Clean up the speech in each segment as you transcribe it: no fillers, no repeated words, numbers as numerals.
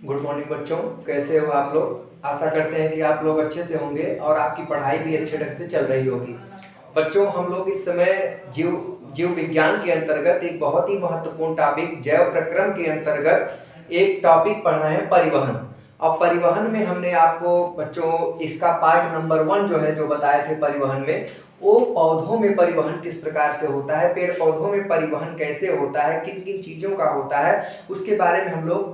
Good morning बच्चों, कैसे हो आप लोग। आशा करते हैं कि आप लोग अच्छे से होंगे और आपकी पढ़ाई भी अच्छे ढंग से चल रही होगी। बच्चों, हम लोग इस समय जीव जीव विज्ञान के अंतर्गत एक बहुत ही महत्वपूर्ण टॉपिक जैव प्रक्रम के अंतर्गत एक टॉपिक पढ़ रहे हैं, परिवहन। और परिवहन में हमने आपको बच्चों इसका पार्ट नंबर 1 जो है जो बताए थे परिवहन में, वो पौधों में परिवहन किस प्रकार से होता है, पेड़ पौधों में परिवहन कैसे होता है, किन किन चीज़ों का होता है, उसके बारे में हम लोग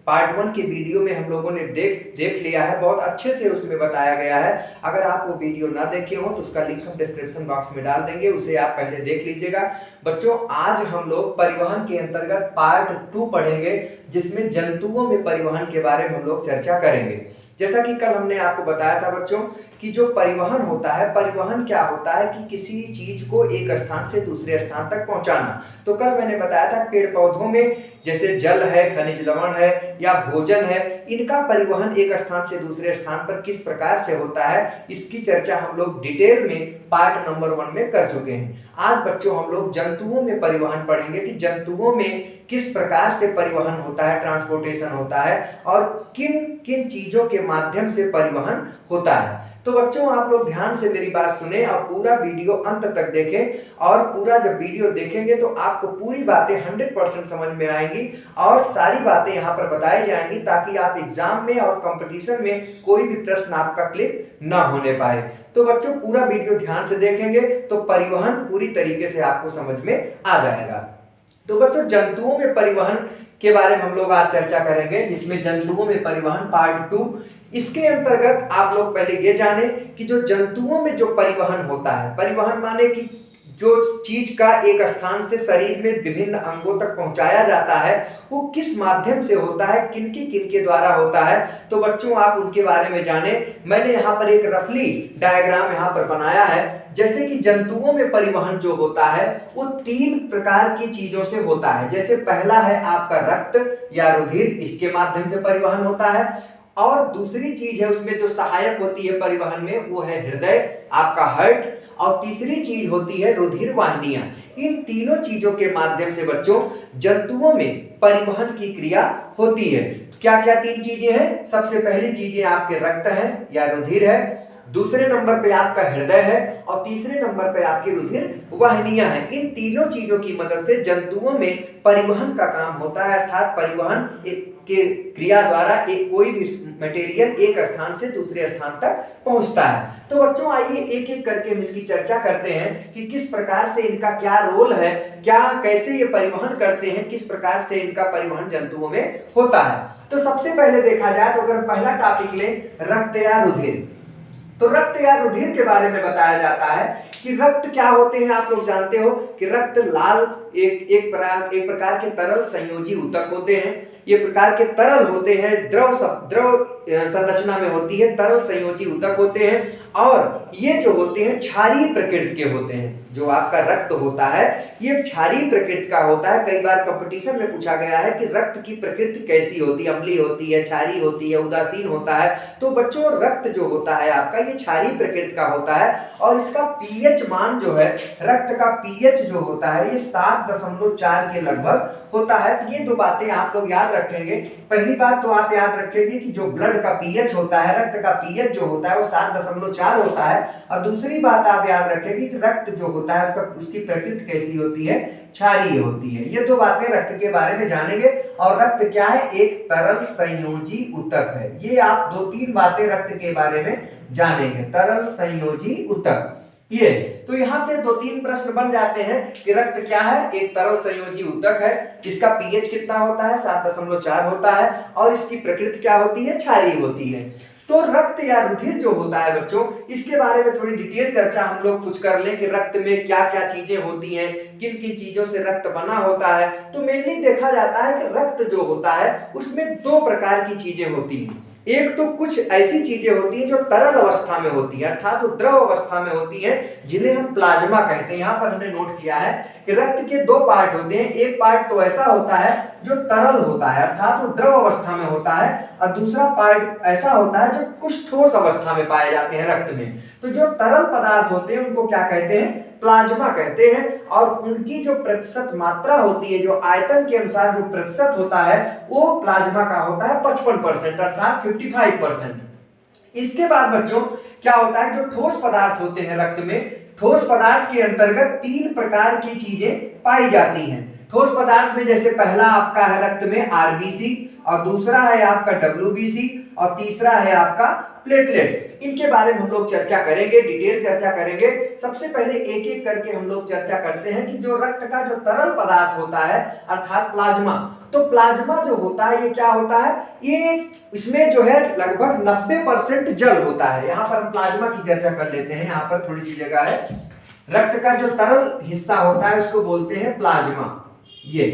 पार्ट वन के वीडियो में हम लोगों ने देख लिया है। बहुत अच्छे से उसमें बताया गया है। अगर आप वो वीडियो ना देखे हो तो उसका लिंक हम डिस्क्रिप्शन बॉक्स में डाल देंगे, उसे आप पहले देख लीजिएगा। बच्चों, आज हम लोग परिवहन के अंतर्गत पार्ट 2 पढ़ेंगे, जिसमें जंतुओं में परिवहन के बारे में हम लोग चर्चा करेंगे। जैसा कि कल हमने आपको बताया था बच्चों कि जो परिवहन होता है, परिवहन क्या होता है कि किसी चीज को एक स्थान से दूसरे स्थान तक पहुंचाना। तो कल मैंने बताया था पेड़ पौधों में जैसे जल है, खनिज लवण है या भोजन है, इनका परिवहन एक स्थान से दूसरे स्थान पर किस प्रकार से होता है, इसकी चर्चा हम लोग डिटेल में पार्ट नंबर 1 में कर चुके हैं। आज बच्चों हम लोग जंतुओं में परिवहन पढ़ेंगे कि जंतुओं में किस प्रकार से परिवहन होता है, ट्रांसपोर्टेशन होता है और किन किन चीजों के माध्यम से परिवहन होता है। तो बच्चों, आप लोग ध्यान से मेरी बात सुने और पूरा वीडियो अंत तक देखें। और पूरा जब वीडियो देखेंगे तो आपको पूरी बातें 100% समझ में आएंगी और सारी बातें यहाँ पर बताई जाएंगी, ताकि आप एग्जाम में और कंपटीशन में कोई भी प्रश्न आपका क्लिक ना होने पाए। तो बच्चों, पूरा वीडियो ध्यान से देखेंगे तो परिवहन पूरी तरीके से आपको समझ में आ जाएगा। तो बच्चों, जंतुओं में परिवहन के बारे में हम लोग आज चर्चा करेंगे, जिसमें जंतुओं में परिवहन पार्ट 2। इसके अंतर्गत आप लोग पहले ये जाने कि जो जंतुओं में जो परिवहन होता है, परिवहन माने कि जो चीज का एक स्थान से शरीर में विभिन्न अंगों तक पहुंचाया जाता है, वो किस माध्यम से होता है, किनके द्वारा होता है। तो बच्चों, आप उनके बारे में जाने। मैंने यहाँ पर एक रफली डायग्राम यहाँ पर बनाया है। जैसे कि जंतुओं में परिवहन जो होता है वो 3 प्रकार की चीजों से होता है। जैसे पहला है आपका रक्त या रुधिर, इसके माध्यम से परिवहन होता है। और दूसरी चीज है उसमें जो सहायक होती है परिवहन में, वो है हृदय, आपका हार्ट। और तीसरी चीज होती है रुधिर वाहिनियां। इन तीनों चीजों के माध्यम से बच्चों जंतुओं में परिवहन की क्रिया होती है। क्या क्या 3 चीजें हैं? सबसे पहली चीजें आपके रक्त है या रुधिर है, दूसरे नंबर पे आपका हृदय है और तीसरे नंबर पे आपकी रुधिर वाहिनियां हैं। इन तीनों चीजों की मदद से जंतुओं में परिवहन का काम होता है, अर्थात परिवहन के क्रिया द्वारा एक कोई भी मटेरियल एक स्थान से दूसरे स्थान तक पहुंचता है। तो बच्चों, आइए एक एक करके हम इसकी चर्चा करते हैं कि किस प्रकार से इनका क्या रोल है, कैसे ये परिवहन करते हैं, किस प्रकार से इनका परिवहन जंतुओं में होता है। तो सबसे पहले देखा जाए तो अगर पहला टॉपिक लें, रक्त या रुधिर, तो रक्त या रुधिर के बारे में बताया जाता है कि रक्त क्या होते हैं। आप लोग जानते हो कि रक्त लाल एक प्रकार के तरल संयोजी ऊतक होते हैं। ये प्रकार के तरल होते हैं, द्रव संरचना में होती है, तरल संयोजी ऊतक होते हैं। और ये जो होते हैं क्षारीय प्रकृति के होते हैं। जो आपका रक्त होता है ये क्षारीय प्रकृति का होता है। कई बार कंपटीशन में पूछा गया है कि रक्त की प्रकृति कैसी होती है, अम्लीय होती है, क्षारीय होती है, उदासीन होता है। तो बच्चों, रक्त जो होता है आपका ये क्षारीय प्रकृति का होता है। और इसका पीएच मान जो है, रक्त का पीएच जो होता है ये 7.4 के लगभग होता है। तो ये 2 बातें आप लोग याद रखेंगे। पहली बात तो आप याद रखेंगे कि जो ब्लड का पीएच होता है, रक्त का पीएच जो होता है वो 7.4 होता है। और दूसरी बात आप याद रखेंगे कि रक्त जो होता है उसकी प्रकृति कैसी होती है, क्षारीय होती है। ये 2 बातें रक्त के बारे में जानेंगे। और रक्त क्या है? एक तरल संयोजी ऊतक है। ये आप 2-3 बातें रक्त के बारे में जानेंगे। तरल संयोजी ऊतक ये, तो यहां से 2-3 प्रश्न बन जाते हैं कि रक्त क्या है? एक तरल संयोजी ऊतक है। इसका पीएच कितना होता है? 7.4 होता है। और इसकी प्रकृति क्या होती है? क्षारीय होती है। तो रक्त या रुधिर जो होता है बच्चों, इसके बारे में थोड़ी डिटेल चर्चा हम लोग कुछ कर लें कि रक्त में क्या क्या चीजें होती हैं, किन किन चीजों से रक्त बना होता है। तो मेनली देखा जाता है कि रक्त जो होता है उसमें 2 प्रकार की चीजें होती हैं। एक तो कुछ ऐसी चीजें होती हैं जो तरल अवस्था में होती है, अर्थात वो द्रव अवस्था में होती है, जिन्हें हम प्लाज्मा कहते हैं। यहाँ पर हमने नोट किया है कि रक्त के 2 पार्ट होते हैं। एक पार्ट तो ऐसा होता है जो तरल होता है, अर्थात वो द्रव अवस्था में होता है। और दूसरा पार्ट ऐसा होता है जो कुछ ठोस अवस्था में पाए जाते हैं रक्त में। तो जो तरल पदार्थ होते हैं उनको क्या कहते हैं? प्लाज्मा कहते हैं। और उनकी जो प्रतिशत मात्रा होती है, जो आयतन के अनुसार जो प्रतिशत होता है, वो प्लाज्मा का होता है 55% अर्थात 55%। इसके बाद बच्चों क्या होता है, जो ठोस पदार्थ होते हैं रक्त में, ठोस पदार्थ के अंतर्गत 3 प्रकार की चीजें पाई जाती हैं। ठोस पदार्थ में जैसे पहला आपका है रक्त में आरबीसी, और दूसरा है आपका डब्ल्यूबीसी, और तीसरा है आपका प्लेटलेट्स। इनके बारे में हम लोग चर्चा करेंगे, डिटेल चर्चा करेंगे। सबसे पहले एक एक करके हम लोग चर्चा करते हैं कि जो रक्त का जो तरल पदार्थ होता है अर्थात प्लाज्मा, तो प्लाज्मा जो होता है ये क्या होता है, ये इसमें जो है लगभग 90% जल होता है। यहाँ पर हम प्लाज्मा की चर्चा कर लेते हैं। यहाँ पर थोड़ी सी जगह है। रक्त का जो तरल हिस्सा होता है उसको बोलते हैं प्लाज्मा। ये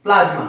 प्लाज्मा,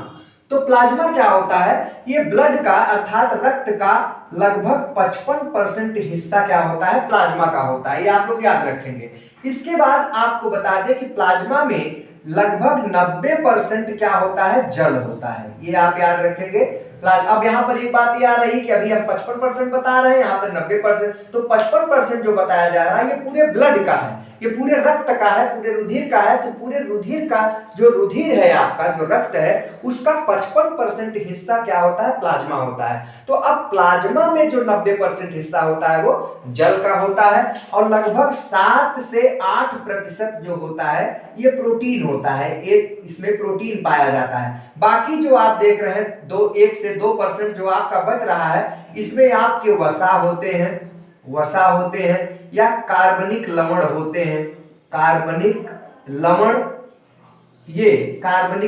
तो प्लाज्मा क्या होता है, ये ब्लड का अर्थात रक्त का लगभग 55% हिस्सा क्या होता है, प्लाज्मा का होता है। ये आप लोग याद रखेंगे। इसके बाद आपको बता दें कि प्लाज्मा में लगभग 90% क्या होता है, जल होता है। ये आप याद रखेंगे। अब यहाँ पर एक बात ये आ रही कि अभी हम 55% बता रहे हैं, यहाँ पर 90%, तो 55% जो बताया जा रहा है ये पूरे ब्लड का है, ये पूरे रक्त का है, पूरे रुधिर का है। तो पूरे रुधिर का जो रुधिर है आपका, जो रक्त है, उसका 55% हिस्सा क्या होता है, प्लाज्मा होता है। तो अब प्लाज्मा में जो 90% हिस्सा होता है वो जल का होता है, और लगभग 7 से 8% जो होता है ये प्रोटीन होता है। एक इसमें प्रोटीन पाया जाता है। बाकी जो आप देख रहे हैं 1 से 2% जो आपका बच रहा है, इसमें आपके वसा होते हैं या कार्बनिक लवण होते हैं। कार्बनिक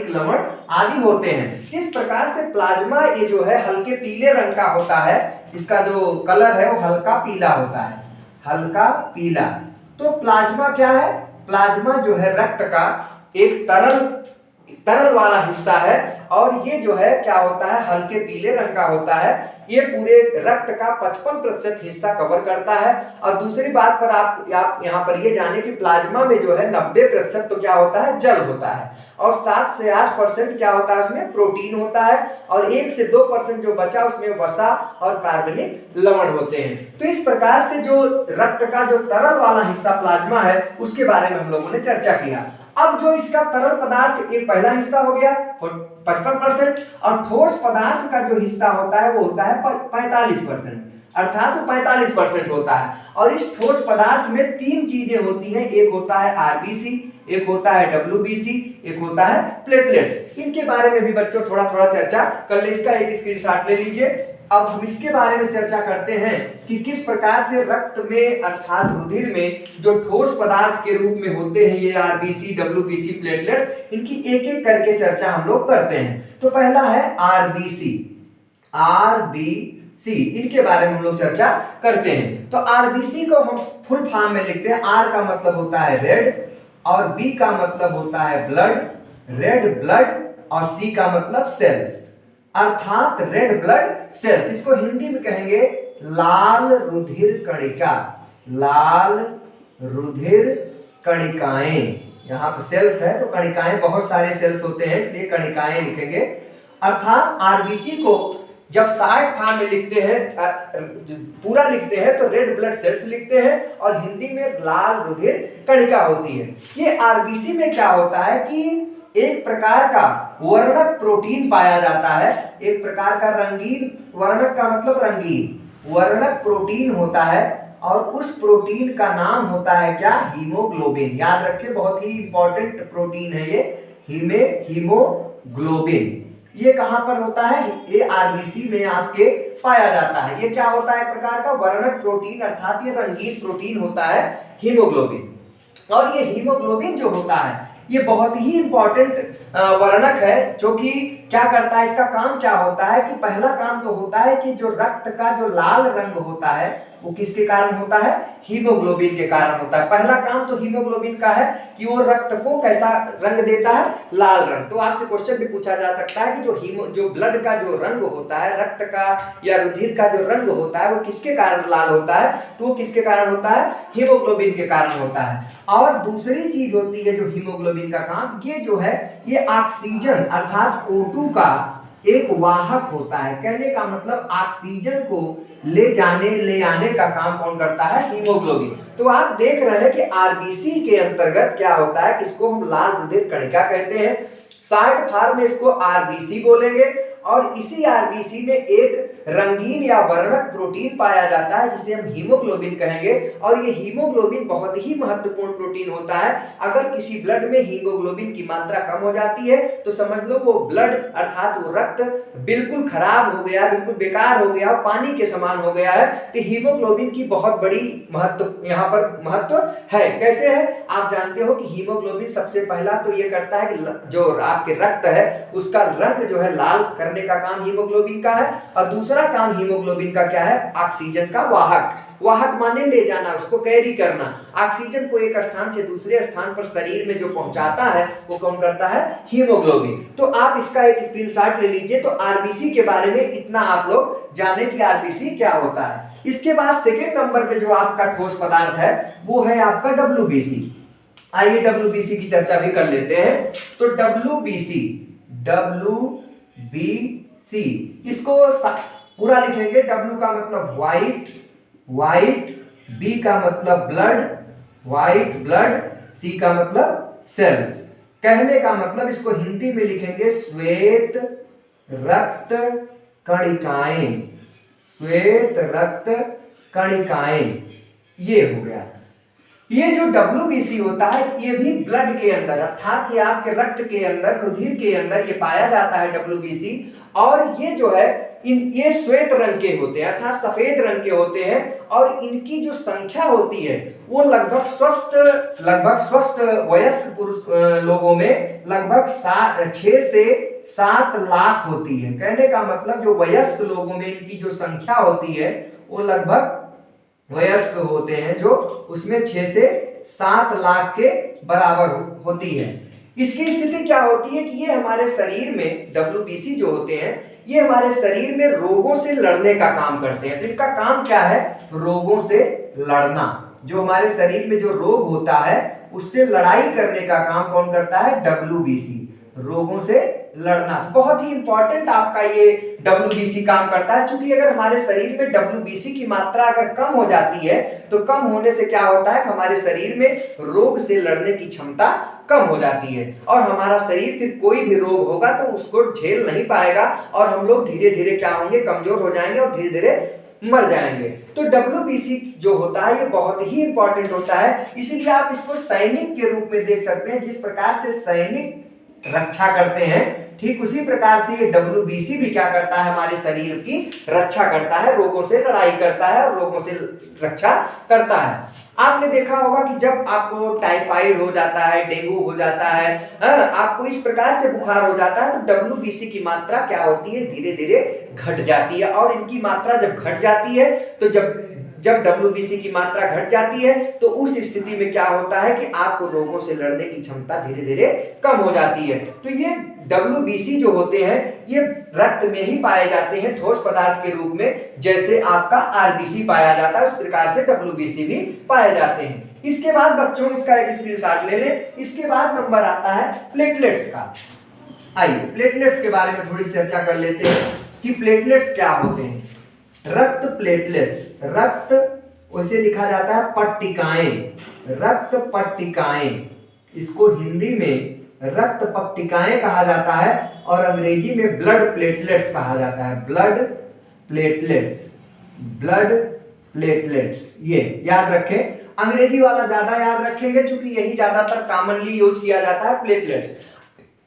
लवण आदि होते हैं। इस प्रकार से प्लाज्मा ये जो है हल्के पीले रंग का होता है। इसका जो कलर है वो हल्का पीला होता है, हल्का पीला। तो प्लाज्मा क्या है, प्लाज्मा जो है रक्त का एक तरल वाला हिस्सा है, और ये जो है क्या होता है, हल्के पीले रंग का होता है। ये पूरे रक्त का 55% हिस्सा कवर करता है। और दूसरी बात पर आप यहाँ पर ये जाने कि प्लाज्मा में जो है 90% तो क्या होता है, जल होता है, और 7 से 8% क्या होता है, उसमें प्रोटीन होता है, और 1 से 2% जो बचा उसमें वसा और कार्बनिक लवण होते हैं। तो इस प्रकार से जो रक्त का जो तरल वाला हिस्सा प्लाज्मा है उसके बारे में हम लोगों ने चर्चा किया। अब जो इसका तरल पदार्थ एक पहला हिस्सा हो गया 55%, और ठोस पदार्थ का जो हिस्सा होता है वो होता है 45%, अर्थात वो 45% होता है। और इस ठोस पदार्थ में 3 चीजें होती हैं, एक होता है आरबीसी, एक होता है डब्ल्यूबीसी, एक होता है प्लेटलेट्स। इनके बारे में भी बच्चों थोड़ा थोड़ा चर्चा कर ले। इसका एक स्क्रीनशॉट ले लीजिए। अब हम इसके बारे में चर्चा करते हैं कि किस प्रकार से रक्त में अर्थात रुधिर में जो ठोस पदार्थ के रूप में होते हैं ये आरबीसी, डब्ल्यूबीसी, प्लेटलेट्स, इनकी एक एक करके चर्चा हम लोग करते हैं। तो पहला है आरबीसी। इनके बारे में हम लोग चर्चा करते हैं। तो आरबीसी को हम फुल फॉर्म में लिखते हैं। आर का मतलब होता है रेड, और बी का मतलब होता है ब्लड, रेड ब्लड, और सी का मतलब सेल्स, अर्थात रेड ब्लड सेल्स। इसको हिंदी में कहेंगे लाल रुधिर कणिका, लाल रुधिर कणिकाएं। यहाँ पर सेल्स है तो कणिकाएं, बहुत सारे सेल्स होते हैं इसलिए कणिकाएं लिखेंगे। अर्थात आरबीसी को जब शॉर्ट फॉर्म में लिखते हैं, पूरा लिखते हैं तो रेड ब्लड सेल्स लिखते हैं, और हिंदी में लाल रुधिर कणिका होती है। ये आरबीसी में क्या होता है कि एक प्रकार का वर्णक प्रोटीन पाया जाता है, एक प्रकार का रंगीन, वर्णक का मतलब रंगीन, वर्णक प्रोटीन होता है, और उस प्रोटीन का नाम होता है क्या, हीमोग्लोबिन। याद रखें, बहुत ही इंपॉर्टेंट प्रोटीन है ये हीमोग्लोबिन। ये कहां पर होता है, ये आरबीसी में आपके पाया जाता है। ये क्या होता है, एक प्रकार का वर्णक प्रोटीन, अर्थात ये रंगीन प्रोटीन होता है हीमोग्लोबिन। और ये हीमोग्लोबिन जो होता है ये बहुत ही इंपॉर्टेंट वर्णक है, जो कि क्या करता है, इसका काम क्या होता है कि पहला काम तो होता है कि जो रक्त का जो लाल रंग होता है वो किसके कारण होता है, हीमोग्लोबिन के कारण होता है। पहला काम तो हीमोग्लोबिन का है कि वो रक्त को कैसा रंग देता है, लाल रंग। तो आपसे क्वेश्चन भी पूछा जा सकता है कि जो ब्लड का जो रंग होता है, रक्त का या रुधिर का जो रंग होता है वो किसके कारण लाल होता है, तो वो किसके कारण होता है, हीमोग्लोबिन के कारण होता है। और दूसरी चीज होती है जो हीमोग्लोबिन का काम, ये जो है ये ऑक्सीजन अर्थात O2 का एक वाहक होता है। कहने का मतलब ऑक्सीजन को ले आने का काम कौन करता है, हीमोग्लोबिन। तो आप देख रहे हैं कि आरबीसी के अंतर्गत क्या होता है, किसको हम लाल रुधिर कणिका कहते हैं, शॉर्ट फॉर्म में इसको आरबीसी बोलेंगे। और इसी आरबीसी में एक रंगीन या वर्णक प्रोटीन पाया जाता है जिसे हम हीमोग्लोबिन कहेंगे। और ये हीमोग्लोबिन बहुत ही महत्वपूर्ण प्रोटीन होता है। अगर किसी ब्लड में हीमोग्लोबिन की मात्रा कम हो जाती है तो समझ लो वो ब्लड अर्थात वो रक्त बिल्कुल खराब हो गया, बिल्कुल बेकार हो गया, पानी के समान हो गया है। तो हीमोग्लोबिन की बहुत बड़ी महत्व यहाँ पर महत्व है। कैसे है आप जानते हो कि हीमोग्लोबिन सबसे पहला तो ये करता है कि जो आपके रक्त है उसका रंग जो है लाल करने का काम हीमोग्लोबिन का है। और दूसरा काम हीमोग्लोबिन का क्या है, ऑक्सीजन का वाहक। वाहक माने ले जाना, उसको कैरी करना। ऑक्सीजन को एक स्थान से दूसरे स्थान पर शरीर में जो पहुंचाता है वो कौन करता है, हीमोग्लोबिन। तो आप इसका एक स्क्रीनशॉट ले लीजिए। तो आरबीसी के बारे में इतना आप लोग जाने कि आरबीसी क्या होता है। इसके बाद सेकेंड नंबर पे जो आपका ठोस पदार्थ है वो है आपका डब्ल्यूबीसी। आइए डब्ल्यूबीसी की चर्चा भी कर लेते हैं। तो डब्ल्यूबीसी इसको पूरा लिखेंगे। डब्ल्यू का मतलब व्हाइट, बी का मतलब ब्लड, व्हाइट ब्लड, सी का मतलब सेल्स। कहने का मतलब इसको हिंदी में लिखेंगे श्वेत रक्त कणिकाएं, श्वेत रक्त कणिकाएं। ये हो गया। ये जो डब्ल्यूबीसी होता है ये भी ब्लड के अंदर अर्थात ये आपके रक्त के अंदर, रुधिर के अंदर ये पाया जाता है डब्ल्यूबीसी। और ये जो है ये श्वेत रंग के होते हैं अर्थात सफेद रंग के होते हैं। और इनकी जो संख्या होती है वो लगभग स्वस्थ वयस्क लोगों में लगभग 6 से 7 लाख होती है। कहने का मतलब जो वयस्क लोगों में इनकी जो संख्या होती है वो लगभग वयस्क होते हैं जो उसमें 6 से 7 लाख के बराबर होती है। इसकी स्थिति क्या होती है कि ये हमारे शरीर में डब्ल्यूबीसी जो होते हैं ये हमारे शरीर में रोगों से लड़ने का काम करते हैं। तो इनका काम क्या है, रोगों से लड़ना। जो हमारे शरीर में जो रोग होता है उससे लड़ाई करने का काम कौन करता है, डब्ल्यूबीसी, रोगों से लड़ना। बहुत ही इंपॉर्टेंट आपका ये डब्ल्यूबीसी काम करता है। क्योंकि अगर हमारे शरीर में डब्ल्यूबीसी की मात्रा अगर कम हो जाती है तो कम होने से क्या होता है कि हमारे शरीर में रोग से लड़ने की क्षमता कम हो जाती है। और हमारा शरीर फिर कोई भी रोग होगा तो उसको झेल नहीं पाएगा और हम लोग धीरे धीरे क्या होंगे, कमजोर हो जाएंगे और धीरे धीरे मर जाएंगे। तो डब्ल्यूबीसी जो होता है ये बहुत ही इंपॉर्टेंट होता है। इसीलिए आप इसको सैनिक के रूप में देख सकते हैं। जिस प्रकार से सैनिक रक्षा करते हैं ठीक उसी प्रकार से ये डब्ल्यूबीसी भी क्या करता है, हमारे शरीर की रक्षा करता है, रोगों से लड़ाई करता है और रोगों से रक्षा करता है। आपने देखा होगा कि जब आपको टाइफाइड हो जाता है, डेंगू हो जाता है, आपको इस प्रकार से बुखार हो जाता है तो डब्ल्यूबीसी की मात्रा क्या होती है, धीरे धीरे घट जाती है। और इनकी मात्रा जब घट जाती है तो जब डब्ल्यूबीसी की मात्रा घट जाती है तो उस स्थिति में क्या होता है कि आपको रोगों से लड़ने की क्षमता धीरे धीरे कम हो जाती है। तो ये डब्ल्यूबीसी जो होते हैं ये रक्त में ही पाए जाते हैं ठोस पदार्थ के रूप में। जैसे आपका आरबीसी पाया जाता है उस प्रकार से डब्ल्यूबीसी भी पाए जाते हैं। इसके बाद बच्चों इसका एक स्क्रीनशॉट ले लें। इसके बाद नंबर आता है प्लेटलेट्स का। आइए प्लेटलेट्स के बारे में थोड़ी चर्चा कर लेते हैं कि प्लेटलेट्स क्या होते हैं। रक्त प्लेटलेट्स, रक्त उसे लिखा जाता है पट्टिकाएं, रक्त पट्टिकाएं। इसको हिंदी में रक्त पट्टिकाएं कहा जाता है और अंग्रेजी में ब्लड प्लेटलेट्स कहा जाता है। ब्लड प्लेटलेट्स, ब्लड प्लेटलेट्स, ये याद रखें। अंग्रेजी वाला ज्यादा याद रखेंगे क्योंकि यही ज्यादातर कॉमनली यूज किया जाता है, प्लेटलेट्स।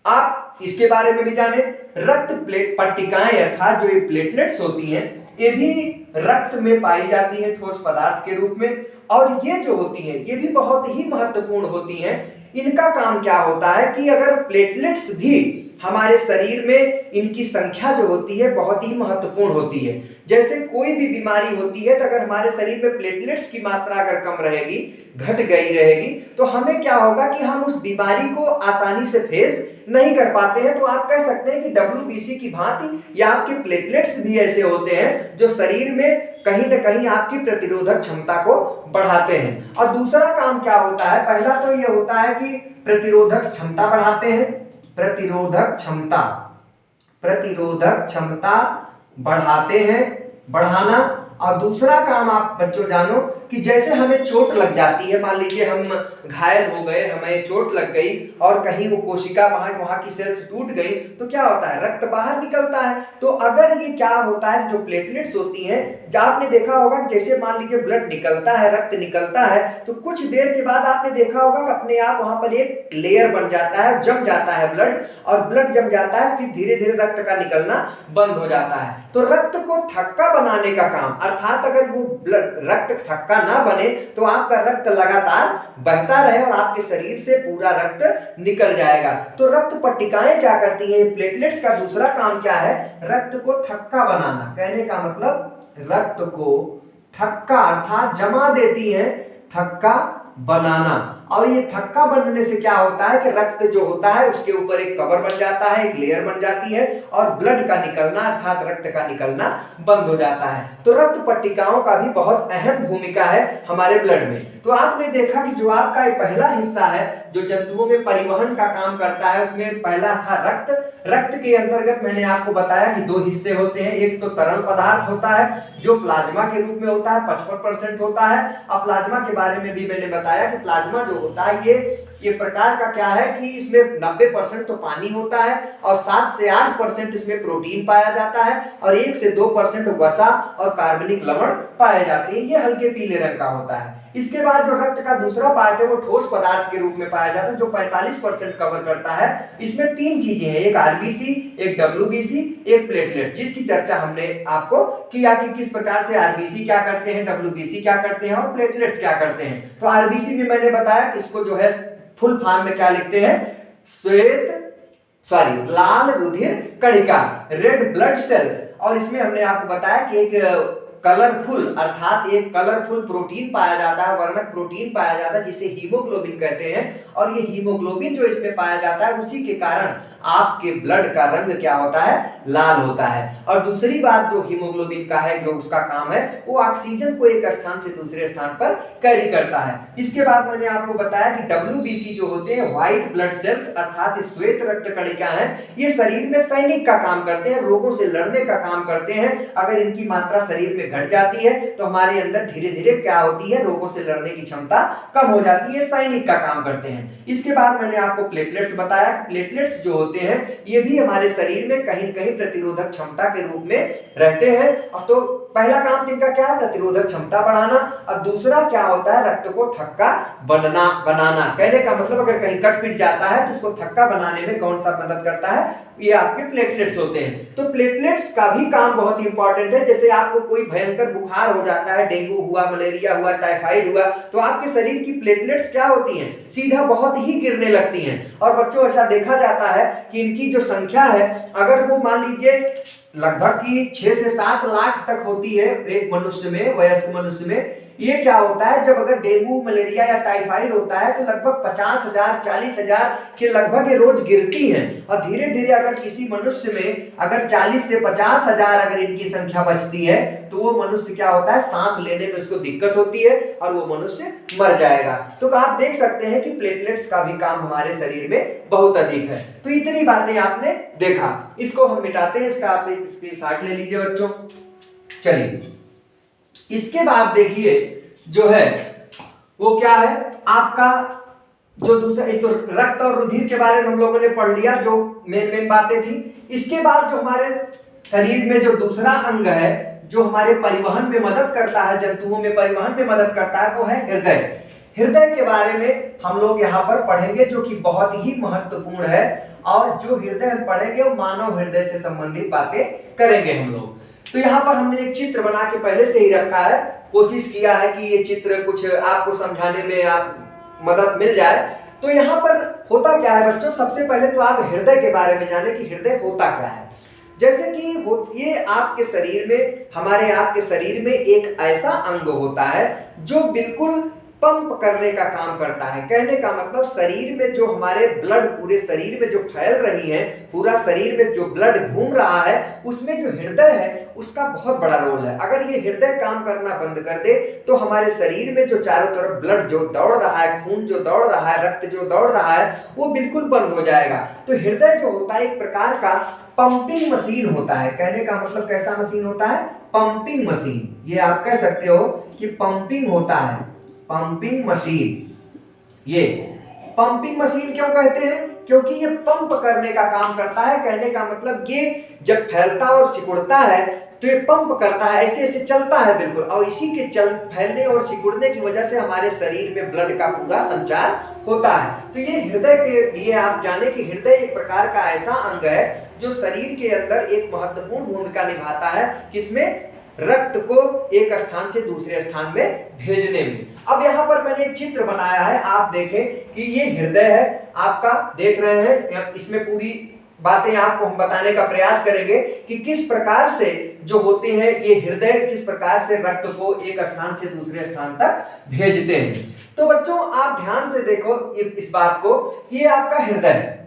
आप इसके बारे में भी जाने। रक्त प्लेट पट्टिकाएं अर्थात जो ये प्लेटलेट्स होती हैं ये भी रक्त में पाई जाती है ठोस पदार्थ के रूप में। और ये जो होती हैं ये भी बहुत ही महत्वपूर्ण होती हैं। इनका काम क्या होता है कि अगर प्लेटलेट्स भी हमारे शरीर में इनकी संख्या जो होती है बहुत ही महत्वपूर्ण होती है। जैसे कोई भी बीमारी होती है तो अगर हमारे शरीर में प्लेटलेट्स की मात्रा अगर कम रहेगी, घट गई रहेगी, तो हमें क्या होगा कि हम उस बीमारी को आसानी से फेस नहीं कर पाते हैं। तो आप कह सकते हैं कि डब्ल्यूबीसी की भांति या आपके प्लेटलेट्स भी ऐसे होते हैं जो शरीर में कहीं न कहीं आपकी प्रतिरोधक क्षमता को बढ़ाते हैं। और दूसरा काम क्या होता है, पहला तो ये होता है कि प्रतिरोधक क्षमता बढ़ाते हैं, प्रतिरोधक क्षमता बढ़ाते हैं, बढ़ाना। और दूसरा काम आप बच्चों जानो कि जैसे हमें चोट लग जाती है, मान लीजिए हम घायल हो गए, हमें चोट लग गई और कहीं वो कोशिका वहां की सेल्स टूट गई, तो क्या होता है, रक्त बाहर निकलता है। तो अगर ये क्या होता है, जो प्लेटलेट्स होती हैं, जब आपने देखा होगा जैसे मान लीजिए ब्लड निकलता है, रक्त निकलता है, तो कुछ देर के बाद आपने देखा होगा कि अपने आप वहां पर एक लेयर बन जाता है, जम जाता है ब्लड, और ब्लड जम जाता है, फिर धीरे धीरे रक्त का निकलना बंद हो जाता है। तो रक्त को थक्का बनाने का काम, अर्थात अगर वो रक्त थक्का ना बने तो आपका रक्त लगातार बहता रहे और आपके शरीर से पूरा रक्त निकल जाएगा। तो रक्त पट्टिकाएं क्या करती हैं, प्लेटलेट्स का दूसरा काम क्या है, रक्त को थक्का बनाना। कहने का मतलब रक्त को थक्का अर्थात जमा देती है, थक्का बनाना। और ये थक्का बनने से क्या होता है कि रक्त जो होता है उसके ऊपर एक कवर बन जाता है, एक लेयर बन जाती है, और ब्लड का निकलना अर्थात रक्त का निकलना बंद हो जाता है। तो रक्त पट्टिकाओं का भी बहुत अहम भूमिका है हमारे ब्लड में। तो आपने देखा कि जो आपका ये पहला हिस्सा है जो जंतुओं में परिवहन का काम करता है, उसमें पहला था रक्त। रक्त के अंतर्गत मैंने आपको बताया कि दो हिस्से होते हैं, एक तो तरल पदार्थ होता है जो प्लाज्मा के रूप में होता है, 55% होता है। अब प्लाज्मा के बारे में भी मैंने बताया कि प्लाज्मा जो होता है ये प्रकार का क्या है कि इसमें 90% तो पानी होता है और 7 से 8% इसमें प्रोटीन पाया जाता है और 1 से 2% वसा और कार्बनिक लवण पाए जाते हैं। ये हल्के पीले रंग का होता है। इसके बाद जो रक्त का दूसरा पार्ट है वो ठोस पदार्थ के रूप में पाया जाता है जो 45% कवर करता है। इसमें 3 चीजें हैं, एक आरबीसी, एक डब्ल्यूबीसी, एक प्लेटलेट, जिसकी चर्चा हमने आपको किया कि किस प्रकार से आरबीसी क्या करते हैं, डब्ल्यूबीसी क्या करते हैं और प्लेटलेट्स क्या करते हैं। तो आरबीसी में मैंने बताया कि इसको जो है फुल फॉर्म में क्या लिखते हैं, लाल रुधिर कणिका, रेड ब्लड सेल्स। और इसमें हमने आपको बताया कि एक कलरफुल अर्थात एक कलरफुल प्रोटीन पाया जाता है, वर्णक प्रोटीन पाया जाता है जिसे हीमोग्लोबिन कहते हैं। और ये हीमोग्लोबिन जो इसमें पाया जाता है उसी के कारण आपके ब्लड का रंग क्या होता है, लाल होता है। और दूसरी बात जो हीमोग्लोबिन का है, जो उसका काम है वो ऑक्सीजन को एक स्थान से दूसरे स्थान पर कैरी करता है। इसके बाद मैंने आपको बताया कि डब्ल्यूबीसी जो होते हैं व्हाइट ब्लड सेल्स अर्थात श्वेत रक्त कणिका है, ये शरीर में सैनिक का काम करते हैं, रोगों से लड़ने का काम करते हैं। अगर इनकी मात्रा शरीर में घट जाती है तो हमारे अंदर धीरे धीरे क्या होती है, रोगों से लड़ने की क्षमता कम हो जाती है, सैनिक का काम करते हैं। इसके बाद मैंने आपको प्लेटलेट्स बताया, प्लेटलेट्स जो होते हैं ये भी हमारे शरीर में कहीं कहीं प्रतिरोधक क्षमता के रूप में रहते हैं। अब तो पहला काम इनका क्या है, प्रतिरोधक क्षमता बढ़ाना, और दूसरा क्या होता है, रक्त को थक्का बनाना। कहने का मतलब अगर कहीं कट पिट जाता है तो उसको थक्का बनाने में कौन सा मदद करता है, ये आपके प्लेटलेट्स होते हैं। तो प्लेटलेट्स का भी काम बहुत इंपॉर्टेंट है। जैसे आपको कोई भयंकर बुखार हो जाता है, डेंगू हुआ, मलेरिया हुआ, टाइफाइड हुआ, तो आपके शरीर की प्लेटलेट्स क्या होती हैं, सीधा बहुत ही गिरने लगती हैं। और बच्चों ऐसा देखा जाता है कि इनकी जो संख्या है अगर वो मान लीजिए लगभग की 6 से 7 लाख तक होती है एक मनुष्य में, वयस्क मनुष्य में, ये क्या होता है जब अगर डेंगू मलेरिया या टाइफाइड होता है तो लगभग 50,000 40,000 के लगभग ये रोज गिरती हैं। और धीरे धीरे अगर किसी मनुष्य में अगर 40 से 50,000 अगर इनकी संख्या बचती है तो वो मनुष्य क्या होता है, सांस लेने में उसको दिक्कत होती है और वो मनुष्य मर जाएगा। तो आप देख सकते हैं कि प्लेटलेट्स का भी काम हमारे शरीर में बहुत अधिक है। तो इतनी बातें आपने देखा, इसको हम मिटाते हैं, इसका आप एक स्क्रीनशॉट ले लीजिए बच्चों। चलिए इसके बाद देखिए जो है वो क्या है आपका जो दूसरा, एक तो रक्त और रुधिर के बारे में हम लोगों ने पढ़ लिया जो मेन बातें थी। इसके बाद जो हमारे शरीर में जो दूसरा अंग है जो हमारे परिवहन में मदद करता है, जंतुओं में परिवहन में मदद करता है, वो है हृदय। हृदय के बारे में हम लोग यहाँ पर पढ़ेंगे जो कि बहुत ही महत्वपूर्ण है। और जो हृदय हम पढ़ेंगे वो मानव हृदय से संबंधित बातें करेंगे हम लोग। तो यहाँ पर हमने एक चित्र बना के पहले से ही रखा है, कोशिश किया है कि ये चित्र कुछ आपको समझाने में आप मदद मिल जाए। तो यहाँ पर होता क्या है बच्चों, सबसे पहले तो आप हृदय के बारे में जाने कि हृदय होता क्या है। जैसे कि ये आपके शरीर में, हमारे आपके शरीर में एक ऐसा अंग होता है जो बिल्कुल पंप करने का काम करता है। कहने का मतलब शरीर में जो हमारे ब्लड पूरे शरीर में जो फैल रही है, पूरा शरीर में जो ब्लड घूम रहा है, उसमें जो हृदय है उसका बहुत बड़ा रोल है। अगर ये हृदय काम करना बंद कर दे तो हमारे शरीर में जो चारों तरफ ब्लड जो दौड़ रहा है, खून जो दौड़ रहा है, रक्त जो दौड़ रहा है, वो बिल्कुल बंद हो जाएगा। तो हृदय जो होता है एक प्रकार का पंपिंग मशीन होता है। कहने का मतलब कैसा मशीन होता है? Pumping machine. ये आप कह सकते हो कि पंपिंग होता है, पंपिंग मशीन। ये पंपिंग मशीन क्यों कहते हैं? क्योंकि ये पंप करने का काम करता है। कहने का मतलब ये जब फैलता और सिकुड़ता है तो ये पंप करता है, ऐसे ऐसे चलता है बिल्कुल, और इसी के फैलने और सिकुड़ने की वजह से हमारे शरीर में ब्लड का पूरा संचार होता है। तो ये हृदय के लिए आप जाने कि हृदय एक प्रकार का ऐसा अंग है जो शरीर के अंदर एक महत्वपूर्ण भूमिका निभाता है, किसमें? रक्त को एक स्थान से दूसरे स्थान में भेजने में। अब यहाँ पर मैंने एक चित्र बनाया है, आप देखें कि ये हृदय है आपका, देख रहे हैं। इसमें पूरी बातें आपको हम बताने का प्रयास करेंगे कि किस प्रकार से जो होते हैं ये हृदय, किस प्रकार से रक्त को एक स्थान से दूसरे स्थान तक भेजते हैं। तो बच्चों आप ध्यान से देखो इस बात को, ये आपका हृदय है।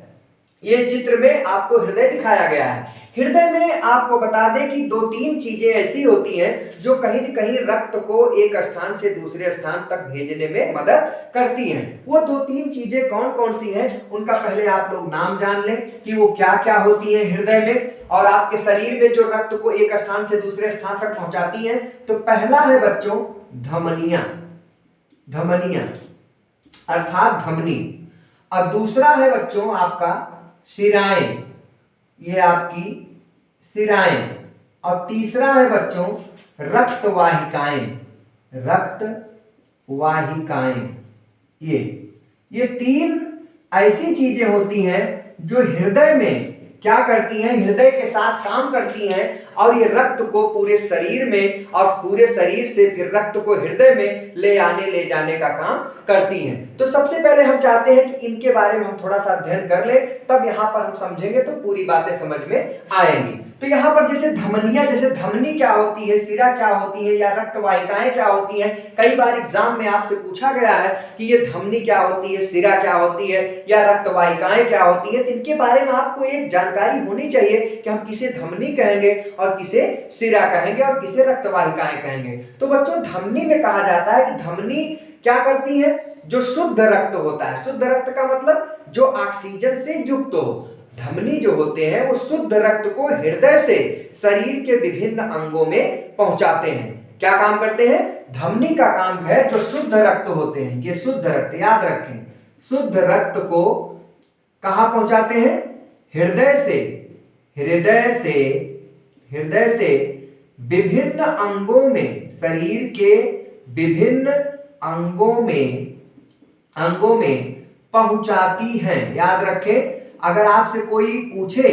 ये चित्र में आपको हृदय दिखाया गया है। हृदय में आपको बता दें कि 2-3 चीजें ऐसी होती हैं जो कहीं न कहीं रक्त को एक स्थान से दूसरे स्थान तक भेजने में मदद करती हैं। वो 2-3 चीजें कौन कौन सी हैं, उनका पहले आप लोग नाम जान लें कि वो क्या क्या होती हैं हृदय में, और आपके शरीर में जो रक्त को एक स्थान से दूसरे स्थान तक पहुंचाती हैं। तो पहला है बच्चों धमनियां, धमनियां अर्थात धमनी। और दूसरा है बच्चों आपका शिराएं, ये आपकी शिराएं। और तीसरा है बच्चों रक्त वाहिकाएं, रक्त वाहिकाएं। ये 3 ऐसी चीजें होती हैं जो हृदय में क्या करती हैं, हृदय के साथ काम करती हैं, और ये रक्त को पूरे शरीर में और पूरे शरीर से फिर रक्त को हृदय में ले ले जाने का काम करती हैं। तो सबसे पहले हम चाहते हैं कि इनके बारे में हम थोड़ा सा अध्ययन कर ले, तब यहाँ पर हम समझेंगे तो पूरी बातें समझ में आएंगी। तो यहाँ पर जैसे धमनियां, जैसे धमनी क्या होती है, सिरा क्या होती है, या रक्त वाहिकाएं क्या होती हैं। कई बार एग्जाम में आपसे पूछा गया है कि ये धमनी क्या होती है, सिरा क्या होती है, या रक्त वाहिकाएं क्या होती है। तो इनके बारे में आपको एक जानकारी होनी चाहिए कि हम किसे धमनी कहेंगे और किसे सिरा कहेंगे और किसे रक्त वाहिकाएं कहेंगे। तो बच्चों धमनी में कहा जाता है कि धमनी क्या करती है, जो शुद्ध रक्त होता है। शुद्ध रक्त का मतलब जो ऑक्सीजन से युक्त हो। धमनी जो होते हैं वो शुद्ध रक्त को हृदय से शरीर के विभिन्न अंगों में पहुंचाते हैं। क्या काम करते हैं? धमनी का काम है जो शुद्ध रक्त होते हैं, ये शुद्ध रक्त याद रखें, शुद्ध रक्त को कहां पहुंचाते हैं? हृदय से, हृदय से विभिन्न अंगों में, शरीर के विभिन्न अंगों में पहुंचाती हैं। याद रखें, अगर आपसे कोई पूछे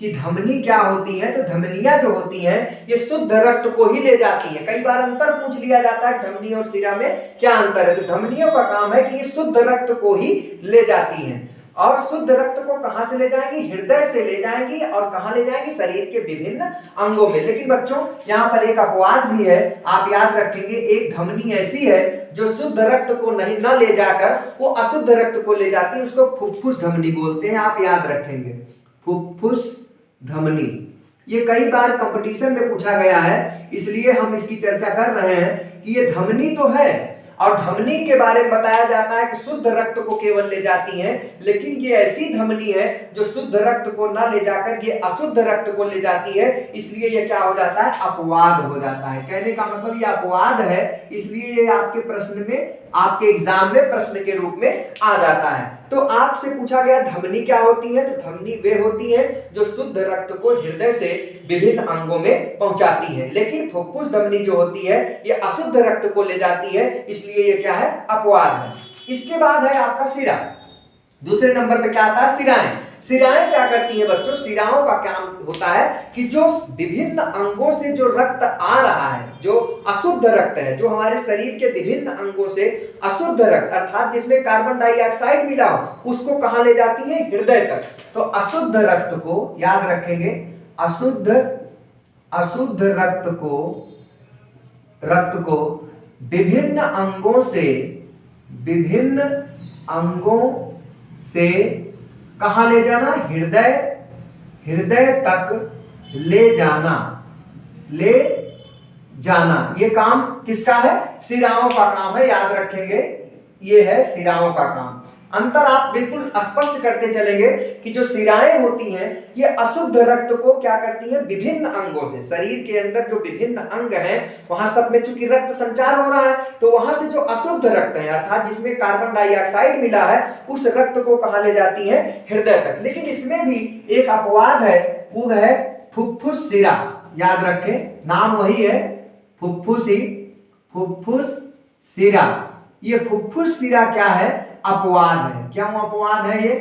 कि धमनी क्या होती है, तो धमनियां जो होती हैं ये शुद्ध रक्त को ही ले जाती हैं। कई बार अंतर पूछ लिया जाता है धमनी और सिरा में क्या अंतर है, तो धमनियों का काम है कि ये शुद्ध रक्त को ही ले जाती हैं। और शुद्ध रक्त को कहां से ले जाएंगी? हृदय से ले जाएंगी। और कहां ले जाएंगी? शरीर के विभिन्न अंगों में। लेकिन बच्चों यहाँ पर एक अपवाद भी है, आप याद रखेंगे। एक धमनी ऐसी है जो शुद्ध रक्त को नहीं न ले जाकर वो अशुद्ध रक्त को ले जाती है, उसको फुफ्फुस धमनी बोलते हैं। आप याद रखेंगे फुफ्फुस धमनी। ये कई बार कंपटीशन में पूछा गया है, इसलिए हम इसकी चर्चा कर रहे हैं कि ये धमनी तो है, और धमनी के बारे में बताया जाता है कि शुद्ध रक्त को केवल ले जाती हैं। लेकिन ये ऐसी धमनी है जो शुद्ध रक्त को न ले जाकर ये अशुद्ध रक्त को ले जाती है, इसलिए ये क्या हो जाता है? अपवाद हो जाता है। कहने का मतलब ये अपवाद है, इसलिए ये आपके प्रश्न में, आपके एग्जाम में प्रश्न के रूप में आ जाता है। तो आपसे पूछा गया धमनी क्या होती है, तो धमनी वे होती है जो शुद्ध रक्त को हृदय से विभिन्न अंगों में पहुंचाती है। लेकिन फुफ्फुस धमनी जो होती है ये अशुद्ध रक्त को ले जाती है, इसलिए ये क्या है? अपवाद है। इसके बाद है आपका सिरा। दूसरे नंबर पे क्या आता है? सिराएं। सिराएं क्या करती हैं बच्चों? सिराओं का काम होता है कि जो विभिन्न अंगों से जो रक्त आ रहा है, जो अशुद्ध रक्त है, जो हमारे शरीर के विभिन्न अंगों से अशुद्ध रक्त अर्थात जिसमें कार्बन डाइऑक्साइड मिला हो, उसको कहां ले जाती है? हृदय तक। तो अशुद्ध रक्त को याद रखेंगे, अशुद्ध रक्त को विभिन्न अंगों से विभिन्न अंगों से कहाँ ले जाना, हृदय तक ले जाना। ये काम किसका है, शिराओं का काम है, याद रखेंगे ये है शिराओं का काम। अंतर आप बिल्कुल स्पष्ट करते चलेंगे कि जो शिराएं होती हैं ये अशुद्ध रक्त को क्या करती हैं, विभिन्न अंगों से, शरीर के अंदर जो विभिन्न अंग हैं वहां सब में चूंकि रक्त संचार हो रहा है तो वहां से जो अशुद्ध रक्त है अर्थात जिसमें कार्बन डाइऑक्साइड मिला है उस रक्त को कहां ले जाती है, हृदय तक। लेकिन इसमें भी एक अपवाद है, वो है फुफ्फुस शिरा। याद रखें नाम वही है, फुफ्फुस शिरा। ये फुफ्फुस शिरा क्या है, अपवाद है। क्यों अपवाद है ये,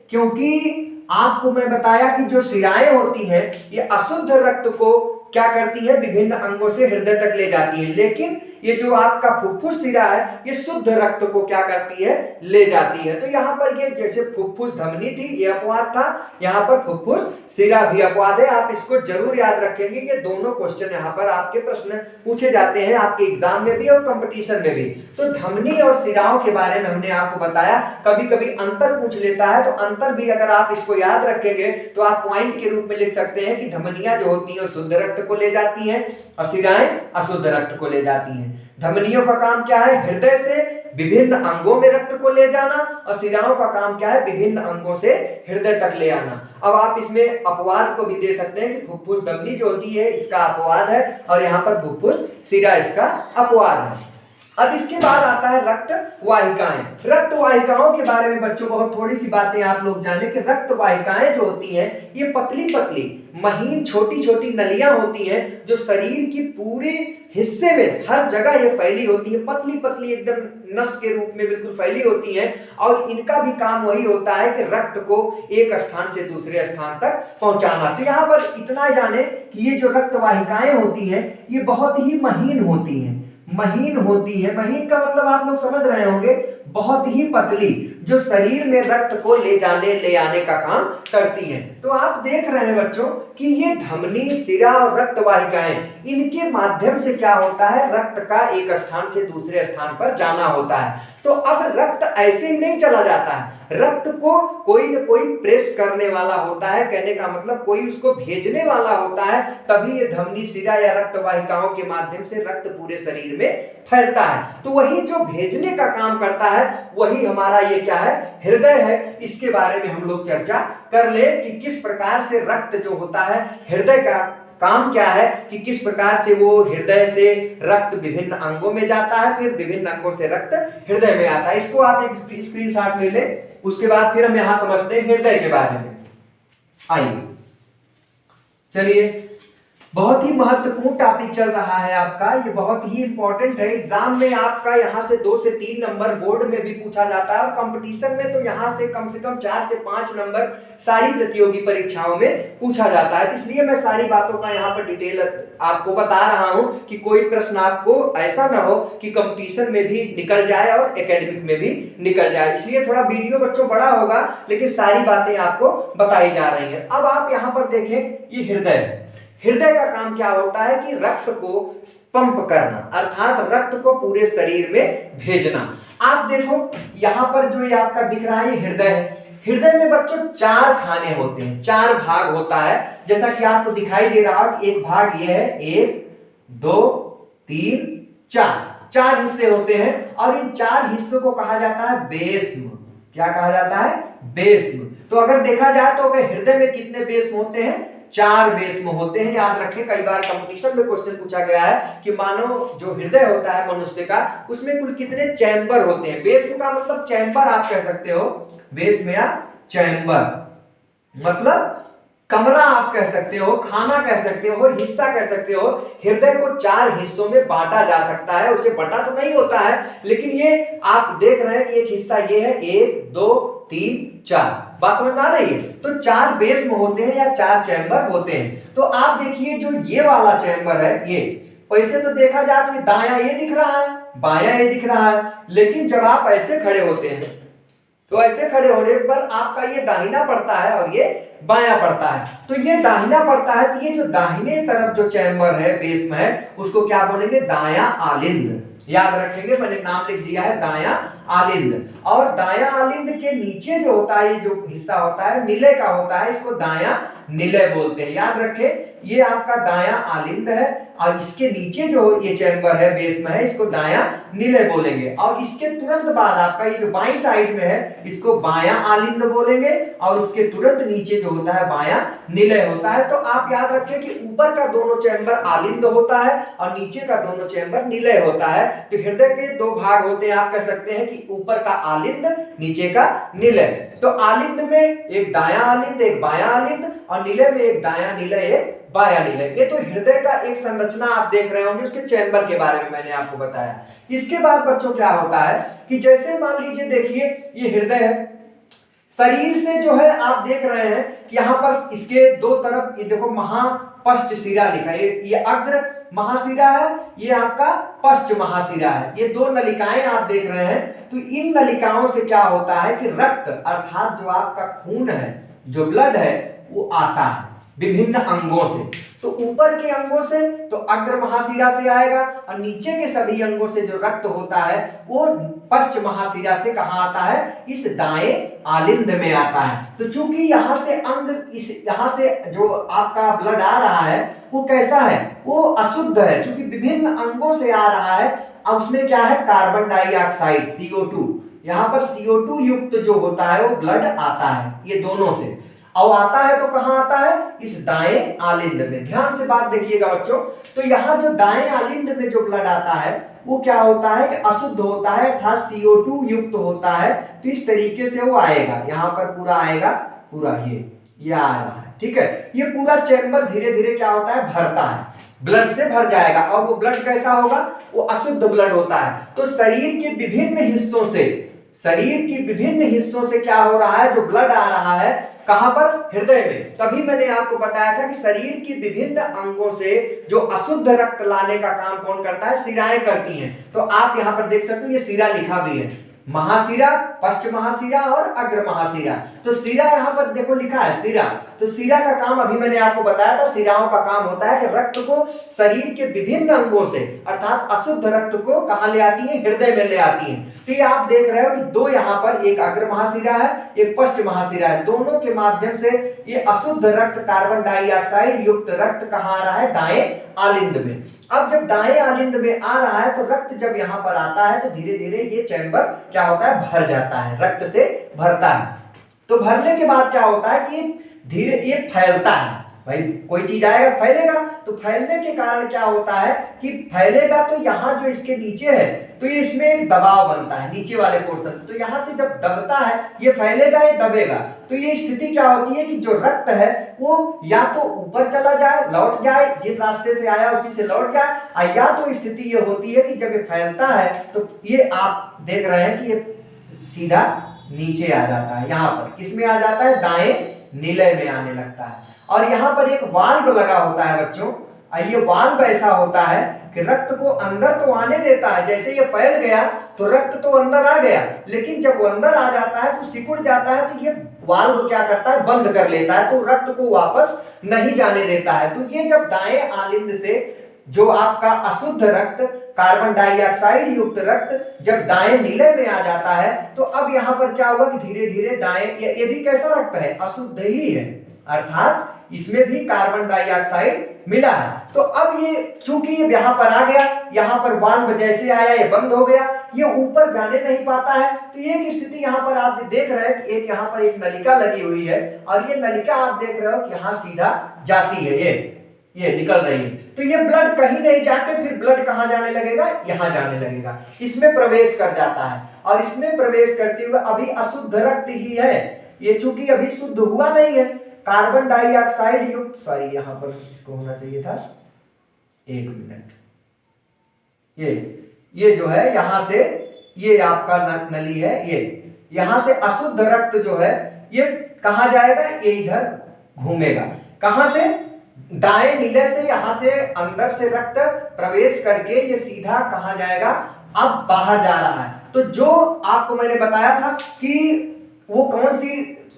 क्योंकि आपको मैं बताया कि जो शिराएं होती हैं ये अशुद्ध रक्त को क्या करती है, विभिन्न अंगों से हृदय तक ले जाती है, लेकिन ये जो आपका फुफ्फुस शिरा है ये शुद्ध रक्त को क्या करती है, ले जाती है। तो यहाँ पर ये जैसे फुफ्फुस धमनी थी ये अपवाद था, यहाँ पर फुफ्फुस शिरा भी अपवाद है। आप इसको जरूर याद रखेंगे, ये दोनों क्वेश्चन यहाँ पर आपके प्रश्न पूछे जाते हैं आपके एग्जाम में भी और कंपटीशन में भी। तो धमनी और शिराओं के बारे में हमने आपको बताया, कभी कभी अंतर पूछ लेता है तो अंतर भी अगर आप इसको याद रखेंगे तो आप पॉइंट के रूप में लिख सकते हैं कि धमनियां जो होती हैं शुद्ध रक्त को ले जाती हैं और शिराएं अशुद्ध रक्त को ले जाती हैं। धमनियों का काम क्या है, हृदय से विभिन्न अंगों में रक्त को ले जाना, और शिराओं का काम क्या है, विभिन्न अंगों से हृदय तक ले आना। अब आप इसमें अपवाद को भी दे सकते हैं कि फुफ्फुस धमनी जो होती है इसका अपवाद है और यहाँ पर फुफ्फुस शिरा इसका अपवाद है। अब इसके बाद आता है रक्त वाहिकाएं। रक्त वाहिकाओं के बारे में बच्चों बहुत थोड़ी सी बातें आप लोग जाने कि रक्त वाहिकाएं जो होती हैं ये पतली पतली महीन छोटी छोटी नलियां होती हैं जो शरीर की पूरे हिस्से में हर जगह ये फैली होती है, पतली पतली एकदम नस के रूप में बिल्कुल फैली होती हैं और इनका भी काम वही होता है कि रक्त को एक स्थान से दूसरे स्थान तक पहुंचाना। तो यहाँ पर इतना जाने कि ये जो रक्त वाहिकाएं होती हैं ये बहुत ही महीन होती हैं, महीन होती है। महीन का मतलब आप लोग समझ रहे होंगे, बहुत ही पतली, जो शरीर में रक्त को ले आने का काम करती हैं। तो आप देख रहे हैं बच्चों कि ये धमनी, शिरा और रक्त वाहिकाएं, इनके माध्यम से क्या होता है, रक्त का एक स्थान से दूसरे स्थान पर जाना होता है। तो अब रक्त ऐसे ही नहीं चला जाता है, रक्त को कोई न कोई प्रेस करने वाला होता है, कहने का मतलब कोई उसको भेजने वाला होता है, तभी ये धमनी, शिरा या रक्त वाहिकाओं के माध्यम से रक्त पूरे शरीर में फैलता है। तो वही जो भेजने का काम करता है वही हमारा ये क्या है, हृदय है। इसके बारे में हम लोग चर्चा कर ले कि किस प्रकार से रक्त जो होता है, हृदय का काम क्या है, कि किस प्रकार से वो हृदय से रक्त विभिन्न अंगों में जाता है, फिर विभिन्न अंगों से रक्त हृदय में आता है। इसको आप एक स्क्रीनशॉट ले ले, उसके बाद फिर हम यहां समझते हैं हृदय के बारे में। आइए चलिए, बहुत ही महत्वपूर्ण टॉपिक चल रहा है आपका, ये बहुत ही इंपॉर्टेंट है। एग्जाम में आपका यहाँ से 2 से 3 नंबर बोर्ड में भी पूछा जाता है और कंपटीशन में तो यहाँ से कम 4 से 5 नंबर सारी प्रतियोगी परीक्षाओं में पूछा जाता है। इसलिए मैं सारी बातों का यहाँ पर डिटेल आपको बता रहा हूँ कि कोई प्रश्न आपको ऐसा ना हो कि कंपटीशन में भी निकल जाए और एकेडमिक में भी निकल जाए। इसलिए थोड़ा वीडियो बच्चों बड़ा होगा लेकिन सारी बातें आपको बताई जा रही है। अब आप यहाँ पर देखें, ये हृदय, हृदय का काम क्या होता है कि रक्त को पंप करना, अर्थात रक्त को पूरे शरीर में भेजना। आप देखो यहाँ पर जो ये आपका दिख रहा है ये हृदय है। हृदय में बच्चों 4 खाने होते हैं, 4 भाग होता है, जैसा कि आपको दिखाई दे रहा है। एक भाग ये है, 1 2 3 4 हिस्से होते हैं और इन 4 हिस्सों को कहा जाता है बेस्म। क्या कहा जाता है, बेस्म। तो अगर देखा जाए तो अगर हृदय में कितने बेस्म होते हैं, 4 बेस्म होते हैं। याद रखें, कई बार कंपटीशन में क्वेश्चन पूछा गया है कि मानो जो हृदय होता है मनुष्य का, उसमें कुल कितने चैम्बर होते हैं। बेस्म का मतलब चैम्बर आप कह सकते हो, बेस्म या चैम्बर मतलब कमरा आप कह सकते हो, खाना कह सकते हो, हिस्सा कह सकते हो। हृदय को 4 हिस्सों में बांटा जा सकता है, उसे बटा तो नहीं होता है, लेकिन ये आप देख रहे हैं कि एक हिस्सा ये है, 1 2 3 4, बात समझ में आ रही है। तो 4 बेस्म होते हैं या 4 चैम्बर होते हैं। तो आप देखिए जो ये वाला चैम्बर है, ये वैसे तो देखा जाए तो दायां ये दिख रहा है, बायां ये दिख रहा है, लेकिन जब आप ऐसे खड़े होते हैं तो ऐसे खड़े होने पर आपका ये दाहिना पड़ता है और ये बायां पड़ता है। तो ये दाहिना पड़ता है तो ये जो दाहिने तरफ जो चैम्बर है, बेस्म है, उसको क्या बोलेंगे, दायां आलिंद। याद रखेंगे, मैंने नाम लिख दिया है दायां आलिंद। और दायां आलिंद के नीचे जो होता है, ये जो हिस्सा होता है निलय का होता है, इसको दायां निलय बोलते हैं। याद रखें, ये आपका दायां आलिंद है और इसके नीचे जो ये चैम्बर है बेस में है, इसको दायां निलय बोलेंगे। और इसके तुरंत बाद आपका ये जो बाईं साइड में है, इसको बायां आलिंद बोलेंगे और उसके तुरंत नीचे जो होता है बायां निलय होता है। तो आप याद रखें कि ऊपर का दोनों चैम्बर आलिंद होता है और नीचे का दोनों चैम्बर निलय होता है। तो हृदय के दो भाग होते हैं, आप कह सकते हैं कि ऊपर का आलिंद, नीचे का निलय। तो आलिंद में एक दायां आलिंद, एक बायां आलिंद, और निलय में एक दायां निलय, एक बायां निलय। ये तो हृदय का एक संरचना आप देख रहे होंगे, उसके चैम्बर के बारे में मैंने आपको बताया। इसके बाद बच्चों क्या होता है कि जैसे मान लीजिए, देखिए ये हृदय है, शरीर से जो है आप देख रहे हैं कि यहाँ पर इसके दो तरफ, ये देखो महापश्च शिरा लिखा है, ये अग्र महाशिरा है, ये आपका पश्च महाशिरा है। ये दो नलिकाएं आप देख रहे हैं। तो इन नलिकाओं से क्या होता है कि रक्त अर्थात जो आपका खून है, जो ब्लड है, वो आता है विभिन्न अंगों से। तो ऊपर के अंगों से तो अग्र महाशिरा से आएगा और नीचे के सभी अंगों से जो रक्त होता है वो पश्च महाशिरा से कहाँ आता है, इस दाएं आलिंद में आता है। तो चूंकि यहाँ से अंग, इस यहाँ से जो आपका ब्लड आ रहा है वो कैसा है, वो अशुद्ध है, चूंकि विभिन्न अंगों से आ रहा है। और उसमें क्या है, कार्बन डाइऑक्साइड CO2, यहाँ पर CO2 युक्त जो होता है वो ब्लड आता है, ये दोनों से। और आता है तो कहां आता है, इस दाएं आलिंद में। ध्यान से बात देखिएगा बच्चों। तो यहाँ जो दाएं आलिंद में जो ब्लड आता है वो क्या होता है कि अशुद्ध होता है, अर्थात CO2 युक्त होता है। तो इस तरीके से वो आएगा, यहाँ पर पूरा आएगा, पूरा ये आ रहा है, ठीक है। ये पूरा चैम्बर धीरे धीरे क्या होता है, भरता है, ब्लड से भर जाएगा। और वो ब्लड कैसा होगा, वो अशुद्ध ब्लड होता है। तो शरीर के विभिन्न हिस्सों से, शरीर की विभिन्न हिस्सों से क्या हो रहा है, जो ब्लड आ रहा है कहां पर, हृदय में। तभी मैंने आपको बताया था कि शरीर की विभिन्न अंगों से जो अशुद्ध रक्त लाने का काम कौन करता है, शिराएं करती हैं। तो आप यहां पर देख सकते हो, ये शिरा लिखा भी है, महाशिरा, पश्च महाशिरा और अग्र महाशिरा। तो शिरा यहाँ पर देखो लिखा है, शिरा। तो शिरा का काम अभी मैंने आपको बताया था, शिराओं का काम होता है कि रक्त को शरीर के विभिन्न अंगों से, अर्थात अशुद्ध रक्त को कहां ले आती है, हृदय में ले आती है। तो ये आप देख रहे हो कि दो यहाँ पर, एक अग्र महाशिरा है, एक पश्च महाशिरा है, दोनों के माध्यम से ये अशुद्ध रक्त, कार्बन डाइऑक्साइड युक्त रक्त कहाँ आ रहा है, दाएं आलिंद में। अब जब दाएं आलिंद में आ रहा है तो रक्त जब यहाँ पर आता है तो धीरे धीरे ये चैम्बर क्या होता है, भर जाता है, रक्त से भरता है। तो भरने के बाद क्या होता है कि धीरे ये फैलता है। भाई कोई चीज आएगा फैलेगा, तो फैलने के कारण क्या होता है कि फैलेगा तो यहाँ जो इसके नीचे है तो ये इसमें एक दबाव बनता है नीचे वाले पोर्शन। तो यहाँ से जब दबता है, ये फैलेगा, ये दबेगा, तो ये स्थिति क्या होती है कि जो रक्त है वो या तो ऊपर चला जाए, लौट जाए, जिस रास्ते से आया उसी से लौट जाए, और या तो स्थिति ये होती है कि जब ये फैलता है तो ये आप देख रहे हैं कि ये सीधा नीचे आ जाता है। यहाँ पर किसमें आ जाता है, दाएं निलय में आने लगता है। और यहाँ पर एक वाल्व लगा होता है बच्चों, ये वाल्व ऐसा होता है कि रक्त को अंदर तो आने देता है। जैसे ये फैल गया तो रक्त तो अंदर आ गया, लेकिन जब वो अंदर आ जाता है तो सिकुड़ जाता है, तो ये वाल्व क्या करता है, बंद कर लेता है, तो रक्त को वापस नहीं जाने देता है। तो ये जब दाएं आलिंद से जो आपका अशुद्ध रक्त, कार्बन डाइऑक्साइड युक्त रक्त जब दाएं निलय में आ जाता है, तो अब यहाँ पर क्या होगा कि धीरे धीरे दाएं, ये भी कैसा रक्त है, अशुद्ध ही है, अर्थात इसमें भी कार्बन डाइऑक्साइड मिला है। तो अब ये चूंकि ये यहाँ पर आ गया, यहाँ पर वाल्व जैसे आया ये बंद हो गया, ये ऊपर जाने नहीं पाता है। तो एक स्थिति यहाँ पर आप देख रहे हैं कि एक यहाँ पर एक नलिका लगी हुई है, और ये नलिका आप देख रहे हो कि यहाँ सीधा जाती है, ये निकल रही है। तो ये ब्लड कहीं नहीं जाके फिर ब्लड कहाँ जाने लगेगा, यहाँ जाने लगेगा, इसमें प्रवेश कर जाता है। और इसमें प्रवेश करते हुए अभी अशुद्ध रक्त ही है ये, चूंकि अभी शुद्ध हुआ नहीं है, कार्बन डाइऑक्साइड युक्त, सॉरी यहाँ पर इसको होना चाहिए था, एक मिनट, ये जो है यहाँ से, ये आपका नली है, ये यहाँ से अशुद्ध रक्त जो है ये कहाँ जाएगा, ये इधर घूमेगा, कहाँ से, दाएं निलय से, यहाँ से अंदर से रक्त प्रवेश करके ये सीधा कहाँ जाएगा, अब बाहर जा रहा है। तो जो आपको मैंने बताया था कि वो कौन सी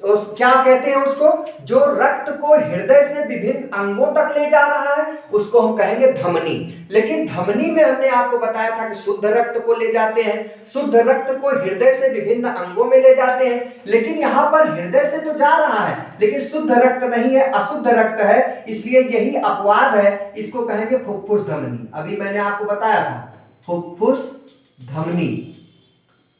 क्या कहते हैं उसको, जो रक्त को हृदय से विभिन्न अंगों तक ले जा रहा है उसको हम कहेंगे धमनी। लेकिन धमनी में हमने आपको बताया था कि शुद्ध रक्त को ले जाते हैं, शुद्ध रक्त को हृदय से विभिन्न अंगों में ले जाते हैं। लेकिन यहाँ पर हृदय से तो जा रहा है लेकिन शुद्ध रक्त नहीं है, अशुद्ध रक्त है, इसलिए यही अपवाद है, इसको कहेंगे फुफ्फुस धमनी। अभी मैंने आपको बताया था फुफ्फुस धमनी,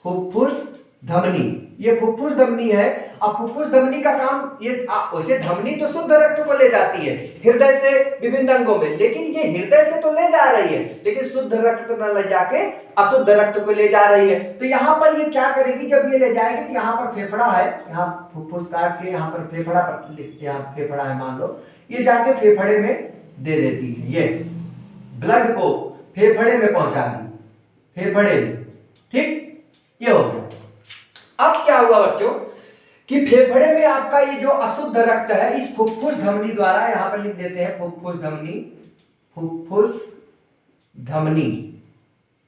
फुफ्फुस धमनी, ये फुफ्फुस धमनी है। अब फुफ्फुस धमनी का काम ये वैसे धमनी तो शुद्ध रक्त को ले जाती है हृदय से विभिन्न अंगों में, लेकिन ये हृदय से तो ले जा रही है लेकिन शुद्ध रक्त न ले जाके अशुद्ध रक्त को ले जा रही है। तो यहाँ पर ये क्या करेगी, जब ये ले जाएगी तो यहाँ पर फेफड़ा है, यहाँ फुफ्फुस काट के यहाँ पर फेफड़ा पर, यहाँ फेफड़ा है मान लो, ये जाके फेफड़े में दे देती है, ये ब्लड को फेफड़े में पहुंचा दी, फेफड़े में, ठीक, ये हो गया। अब क्या हुआ बच्चों कि फेफड़े में आपका ये जो अशुद्ध रक्त है इस फुफ्फुस धमनी द्वारा, यहां पर लिख देते हैं फुफ्फुस धमनी, फुफ्फुस धमनी,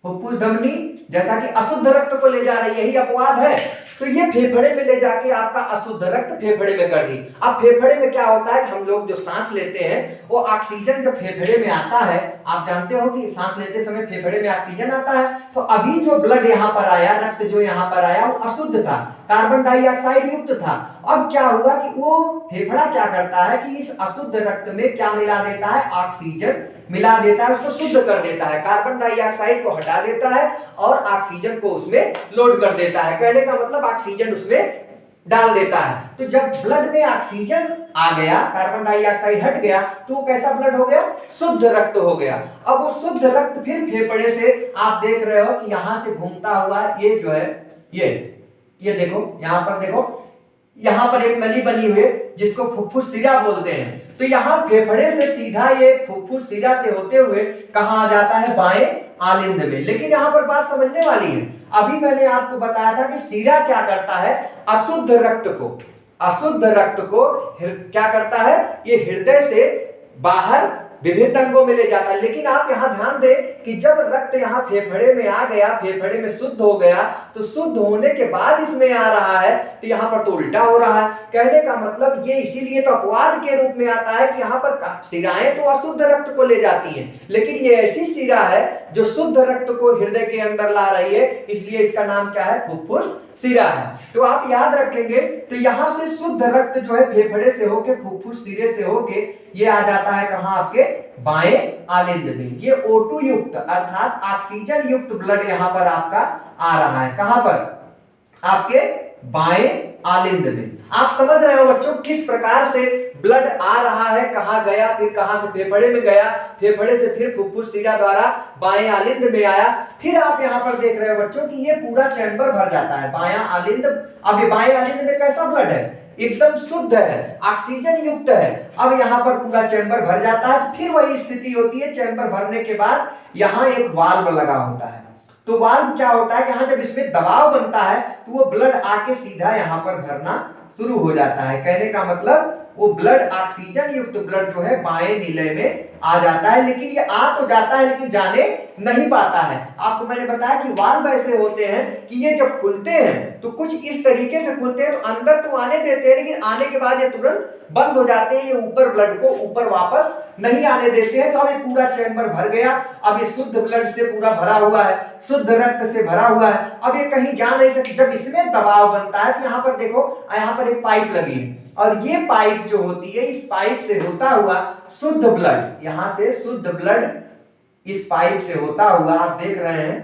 फुफ्फुस धमनी जैसा कि अशुद्ध रक्त को ले जा रही है, यही अपवाद है, तो ये फेफड़े में ले जाके आपका अशुद्ध रक्त फेफड़े में कर दी। अब फेफड़े में क्या होता है कि हम लोग जो सांस लेते हैं वो ऑक्सीजन जब फेफड़े में आता है, आप जानते हो कि सांस लेते समय फेफड़े में ऑक्सीजन आता है, तो अभी जो ब्लड यहाँ पर आया, रक्त जो यहाँ पर आया वो अशुद्ध था, कार्बन डाइऑक्साइड युक्त था। अब क्या हुआ कि वो फेफड़ा क्या करता है कि इस अशुद्ध रक्त में क्या मिला देता है, ऑक्सीजन मिला देता है, उसको शुद्ध कर देता है, कार्बन डाइऑक्साइड को हटा देता है और ऑक्सीजन को उसमें लोड कर देता है। कहने का मतलब ऑक्सीजन उसमें डाल देता है। तो जब ब्लड में ऑक्सीजन आ गया, कार्बन डाइऑक्साइड हट गया, तो वो कैसा ब्लड हो गया, शुद्ध रक्त हो गया। अब वो शुद्ध रक्त फिर फेफड़े से आप देख रहे हो कि यहां से घूमता हुआ ये जो है, ये देखो यहां पर देखो, यहां पर एक नली बनी हुई है जिसको फुफ्फुस सिरा बोलते हैं। तो यहां फेफड़े से सीधा ये फुफ्फुस सिरा से होते हुए कहां आ जाता है, बाएं आलिंद में। लेकिन यहां पर बात समझने वाली है, अभी मैंने आपको बताया था कि सिरा क्या करता है, अशुद्ध रक्त को क्या करता है, ये हृदय से बाहर विभिन्न अंगों में ले जाता है। लेकिन आप यहां ध्यान दें कि जब रक्त यहां फेफड़े में आ गया, फेफड़े में शुद्ध हो गया, तो शुद्ध होने के बाद इसमें आ रहा है, तो यहां पर तो उल्टा हो रहा है। कहने का मतलब ये इसीलिए तो अपवाद के रूप में आता है कि यहां पर सिराएं तो अशुद्ध रक्त को ले जाती हैं, लेकिन ये ऐसी सिरा है जो शुद्ध रक्त को हृदय के अंदर ला रही है, इसलिए इसका नाम क्या है, फुफ्फुस सिरा है। तो आप याद रखेंगे, तो यहां से शुद्ध रक्त जो है फेफड़े से होके फुफ्फुस सिरे से होके ये आ जाता है कहां, आपके बाएं आलिंद में। ये O2 युक्त अर्थात ऑक्सीजन युक्त ब्लड यहां पर आपका आ रहा है, कहां पर, आपके बाएं आलिंद में। आप समझ रहे हो बच्चों किस प्रकार से ब्लड आ रहा है, कहां गया, फिर कहां से फेफड़े में गया, फेफड़े से फिर फुफ्फुस सिरा द्वारा बाएं आलिंद में आया, फिर आप यहां पर देख रहे हो बच्चों कि ये पूरा चैम्बर भर जाता है, बायां आलिंद। अब ये बाएं आलिंद में कैसा ब्लड है, एकदम शुद्ध है, ऑक्सीजन युक्त है। अब यहाँ पर पूरा चैम्बर भर जाता है, फिर वही स्थिति होती है, चैम्बर भरने के बाद यहाँ एक वाल्व लगा होता है। तो वाल्व क्या होता है कि यहाँ जब इसमें दबाव बनता है तो वो ब्लड आके सीधा यहाँ पर भरना शुरू हो जाता है। कहने का मतलब वो ब्लड ऑक्सीजन युक्त ब्लड जो है बाएं नीले में आ जाता है, लेकिन ये आ तो जाता है लेकिन जाने नहीं पाता है। आपको मैंने बताया कि वाल्व ऐसे होते हैं कि ये जब खुलते हैं तो कुछ इस तरीके से खुलते हैं, तो अंदर तो आने देते हैं लेकिन आने के बाद ये तुरंत बंद हो जाते हैं, ये ऊपर ब्लड को ऊपर वापस नहीं आने देते हैं। तो अब ये पूरा चैम्बर भर गया, अब ये शुद्ध ब्लड से पूरा भरा हुआ है, शुद्ध रक्त से भरा हुआ है, अब ये कहीं जा नहीं सकती। जब इसमें दबाव बनता है तो यहाँ पर देखो, यहाँ पर एक पाइप लगी है और ये पाइप जो होती है, इस पाइप से होता हुआ शुद्ध ब्लड, यहां से शुद्ध ब्लड इस पाइप से होता हुआ आप देख रहे हैं,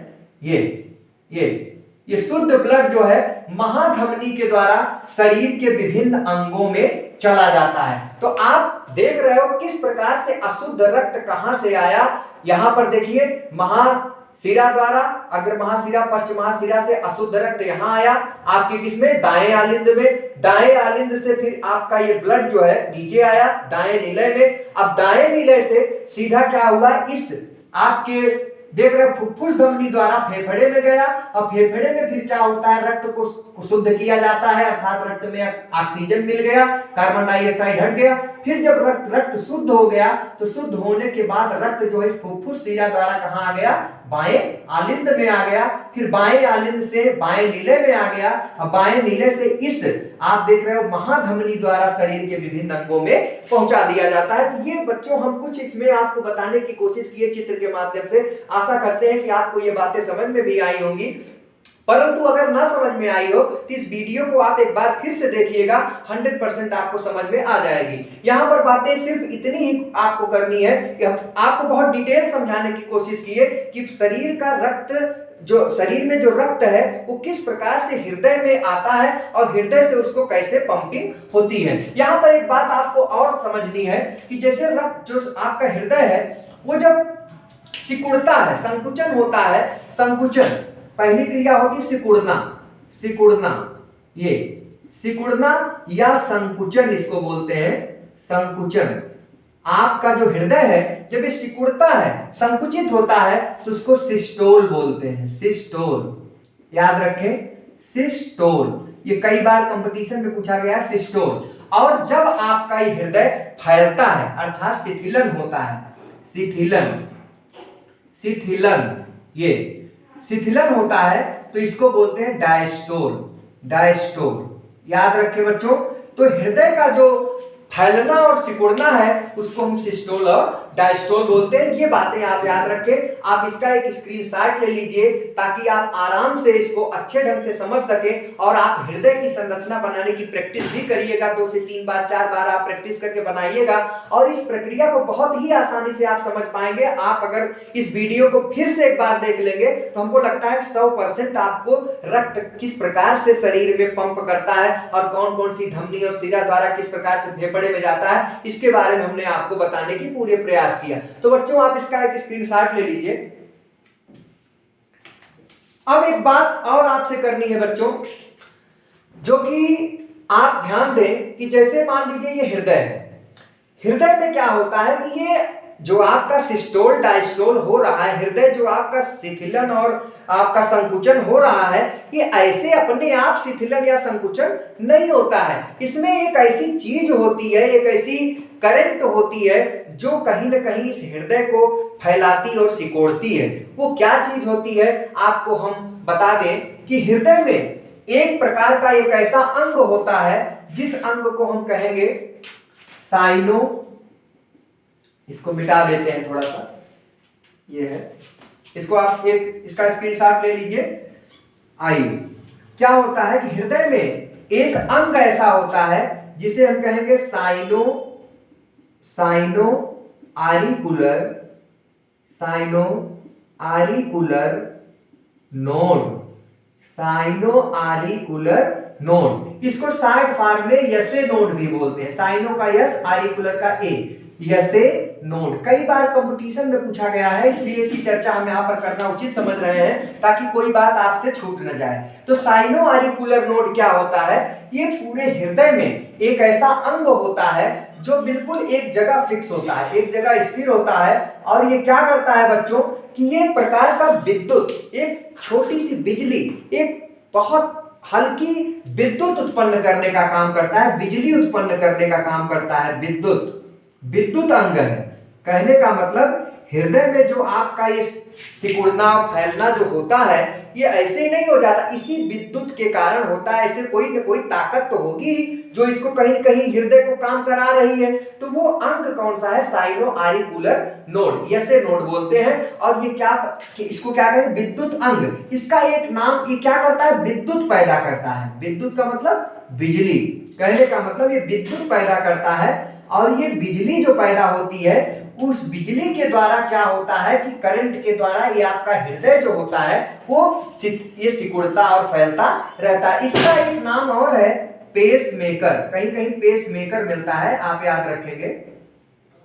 ये शुद्ध ब्लड जो है महाधमनी के द्वारा शरीर के विभिन्न अंगों में चला जाता है। तो आप देख रहे हो किस प्रकार से अशुद्ध रक्त कहां से आया। यहां पर देखिए महाशिरा द्वारा, अग्र महाशिरा पश्चिम महाशिरा से अशुद्ध रक्त यहां आया आपके किसमें, दाएं आलिंद में। दाएं आलिंद से फिर आपका ये ब्लड जो है नीचे आया दाएं नीले में। अब दाएं नीले से सीधा क्या हुआ, इस आपके देख रहे फुफ्फुस धमनी द्वारा फेफड़े में गया, और फेफड़े में फिर क्या होता है, रक्त को शुद्ध किया जाता है, अर्थात रक्त में ऑक्सीजन मिल गया, कार्बन डाइऑक्साइड हट गया, फिर जब रक्त शुद्ध हो गया तो शुद्ध होने के बाद रक्त जो है फुफ्फुस शिरा द्वारा कहाँ आ गया, बाएं आलिंद में आ गया, फिर बाएं आलिंद से बाएं नीले में आ गया, और बाएं नीले से इस आप देख रहे हो महाधमनी द्वारा शरीर के विभिन्न अंगों में पहुंचा दिया जाता है। तो ये बच्चों हम कुछ इसमें आपको बताने की कोशिश किए चित्र के माध्यम से। आशा करते हैं कि आपको ये बातें समझ में भी आई होंगी, परंतु अगर ना समझ में आई हो तो इस वीडियो को आप एक बार फिर से देखिएगा, 100% आपको समझ में आ जाएगी। यहाँ पर बातें सिर्फ इतनी ही आपको करनी है कि आपको बहुत डिटेल समझाने की कोशिश की है कि शरीर का रक्त, जो शरीर में जो रक्त है वो किस प्रकार से हृदय में आता है और हृदय से उसको कैसे पंपिंग होती है। यहाँ पर एक बात आपको और समझनी है कि जैसे रक्त, जो आपका हृदय है वो जब सिकुड़ता है, संकुचन होता है, संकुचन पहली क्रिया होगी सिकुड़ना, सिकुड़ना, ये सिकुड़ना या संकुचन इसको बोलते हैं, संकुचन। आपका जो हृदय है जब ये सिकुड़ता है, संकुचित होता है तो उसको सिस्टोल बोलते हैं, सिस्टोल, याद रखें, सिस्टोल। ये कई बार कंपटीशन में पूछा गया सिस्टोल। और जब आपका ये हृदय फैलता है अर्थात शिथिलन होता है, शिथिलन, शिथिलन, ये शिथिलन होता है तो इसको बोलते हैं डायस्टोल, डायस्टोल। याद रखें बच्चों, तो हृदय का जो फैलना और सिकुड़ना है उसको हम सिस्टोल और डायस्टोल बोलते हैं। ये बातें आप याद रखें। आप इसका एक स्क्रीनशॉट ले लीजिए ताकि आप आराम से इसको अच्छे ढंग से समझ सकें और आप हृदय की संरचना बनाने की प्रैक्टिस भी करिएगा। 2 से 3 बार 4 बार आप प्रैक्टिस करके बनाइएगा और इस प्रक्रिया को बहुत ही आसानी से आप समझ पाएंगे। आप अगर इस वीडियो को फिर से एक बार देख लेंगे तो हमको लगता है 100% आपको रक्त किस प्रकार से शरीर में पंप करता है और कौन कौन सी धमनी और शिरा द्वारा किस प्रकार से फेफड़े में जाता है, इसके बारे में हमने आपको बताने की पूरे प्रयास किया। तो बच्चों आप इसका एक स्क्रीनशॉट ले लीजिए। अब एक बात और आपसे करनी है बच्चों, जो कि आप ध्यान दें कि जैसे मान लीजिए ये हृदय है, हृदय में क्या होता है कि ये जो आपका सिस्टोल डायस्टोल हो रहा है, हृदय जो आपका शिथिलन और आपका संकुचन हो रहा है, ये ऐसे अपने आप शिथिलन या संकुचन नहीं होता है। इसमें एक ऐसी चीज होती है, एक ऐसी करंट होती है जो कहीं ना कहीं इस हृदय को फैलाती और सिकोड़ती है। वो क्या चीज होती है आपको हम बता दें कि हृदय में एक प्रकार का एक ऐसा अंग होता है जिस अंग को हम कहेंगे साइनो, इसको मिटा देते हैं थोड़ा सा, ये है, इसको आप एक इसका स्क्रीनशॉट ले लीजिए। आइए, क्या होता है कि हृदय में एक अंग ऐसा होता है जिसे हम कहेंगे sino, sino auricular, sino auricular node, sino auricular node. इसको शॉर्ट फॉर्म में यसे नोड भी बोलते हैं। साइनो का यस, आरिकुलर का ए, यसे नोड। कई बार कंपटीशन में पूछा गया है, इसलिए इसकी चर्चा हम यहाँ पर करना उचित समझ रहे हैं ताकि कोई बात आपसे छूट न जाए। तो साइनो आरिकुलर नोड क्या होता है? ये पूरे हृदय में एक ऐसा अंग होता है जो बिल्कुल एक जगह फिक्स होता है, एक जगह स्थिर होता है। और ये क्या करता है बच्चों कि ये प्रकार का विद्युत, एक छोटी सी बिजली, एक बहुत हल्की विद्युत उत्पन्न करने का काम करता है, बिजली उत्पन्न करने का काम करता है। विद्युत, विद्युत अंग है। कहने का मतलब हृदय में जो आपका ये सिकुड़ना फैलना जो होता है ये ऐसे ही नहीं हो जाता, इसी विद्युत के कारण होता है। ऐसे कोई न कोई ताकत तो होगी जो इसको कहीं न कहीं हृदय को काम करा रही है। तो वो अंग कौन सा है? साइनो आरिकुलर नोड, यसे नोड बोलते हैं। और ये क्या, इसको क्या कहें? विद्युत अंग। इसका एक नाम, ये क्या करता है? विद्युत पैदा करता है। विद्युत का मतलब बिजली, कहने का मतलब ये विद्युत पैदा करता है। और ये बिजली जो पैदा होती है उस बिजली के द्वारा क्या होता है कि करंट के द्वारा ये आपका हृदय जो होता है वो ये सिकुड़ता और फैलता रहता है। इसका एक नाम और है पेस मेकर। कहीं कहीं पेस मेकर मिलता है, आप याद रखेंगे,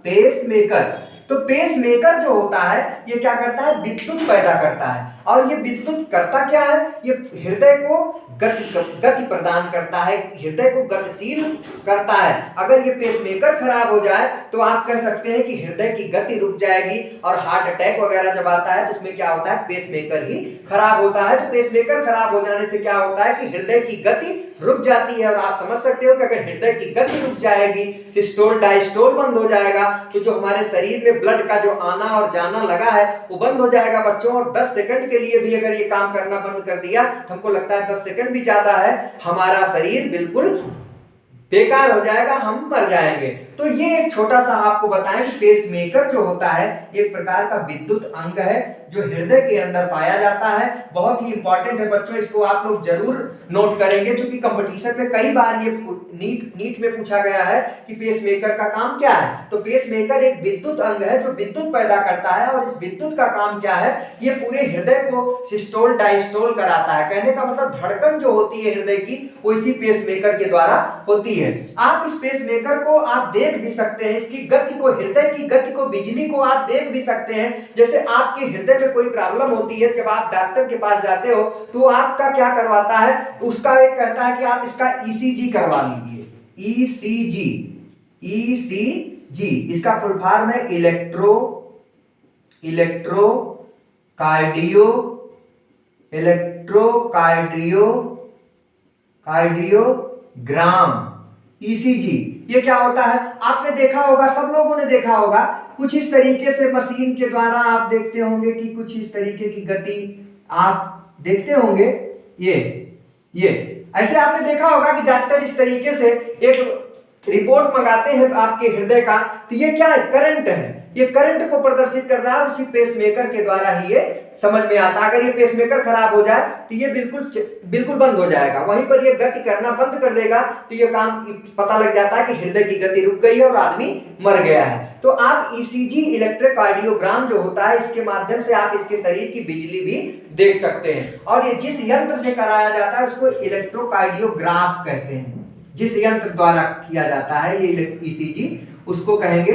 पेस मेकर। तो पेस मेकर जो होता है ये क्या करता है? विद्युत पैदा करता है। और ये विद्युत करता क्या है, ये हृदय को गति प्रदान करता है, हृदय को गतिशील करता है। अगर ये पेसमेकर खराब हो जाए तो आप कह सकते हैं कि हृदय की गति रुक जाएगी और हार्ट अटैक वगैरह जब आता है तो उसमें क्या होता है, पेसमेकर ही खराब होता है। तो पेसमेकर खराब हो जाने से क्या होता है कि हृदय की गति रुक जाती है और आप समझ सकते हो कि अगर हृदय की गति रुक जाएगी, सिस्टोल डायस्टोल बंद हो जाएगा, तो जो हमारे शरीर में ब्लड का जो आना और जाना लगा है वो बंद हो जाएगा बच्चों। और 10 सेकंड के लिए भी अगर ये काम करना बंद कर दिया तो हमको लगता है 10 सेकंड भी ज्यादा है, हमारा शरीर बिल्कुल बेकार हो जाएगा, हम मर जाएंगे। तो ये एक छोटा सा आपको बताएं कि पेसमेकर जो होता है एक प्रकार का विद्युत अंग है जो हृदय के अंदर पाया जाता है। बहुत ही इंपॉर्टेंट है बच्चों, इसको आप लोग जरूर नोट करेंगे क्योंकि कंपटीशन में कई बार ये नीट में पूछा गया है कि पेसमेकर का काम क्या है। तो पेसमेकर एक विद्युत अंग है जो विद्युत पैदा करता है और इस विद्युत का काम क्या है, ये पूरे हृदय को सिस्टोल डायस्टोल कराता है। कहने का मतलब धड़कन जो होती है हृदय की वो इसी पेसमेकर के द्वारा होती है। आप इस पेसमेकर को आप देख भी सकते हैं, इसकी गति को, हृदय की गति को, बिजली को आप देख भी सकते हैं। जैसे आपके हृदय में कोई प्रॉब्लम होती है, जब आप डॉक्टर के पास जाते हो तो आपका क्या करवाता है, उसका एक कहता है कि आप इसका ईसीजी करवा लीजिए। ईसीजी, ईसीजी इसका फुल फॉर्म है कार्डियोग्राम, ईसीजी। ये क्या होता है, आपने देखा होगा, सब लोगों ने देखा होगा, कुछ इस तरीके से मशीन के द्वारा आप देखते होंगे कि कुछ इस तरीके की गति आप देखते होंगे। ये ऐसे आपने देखा होगा कि डॉक्टर इस तरीके से एक रिपोर्ट मंगाते हैं आपके हृदय का, तो ये क्या है, करंट है, ये करंट को प्रदर्शित कर रहा है और इसी पेसमेकर के द्वारा ही ये समझ में आता है। अगर ये पेसमेकर खराब हो जाए तो ये बिल्कुल बंद हो जाएगा, वहीं पर ये गति करना बंद कर देगा तो ये काम पता लग जाता है कि हृदय की गति रुक गई है और आदमी मर गया है। तो आप ईसीजी इलेक्ट्रोकार्डियोग्राम जो होता है इसके माध्यम से आप इसके शरीर की बिजली भी देख सकते हैं। और ये जिस यंत्र से कराया जाता है उसको इलेक्ट्रोकार्डियोग्राफ कहते हैं। जिस यंत्र द्वारा किया जाता है ये ईसीजी उसको कहेंगे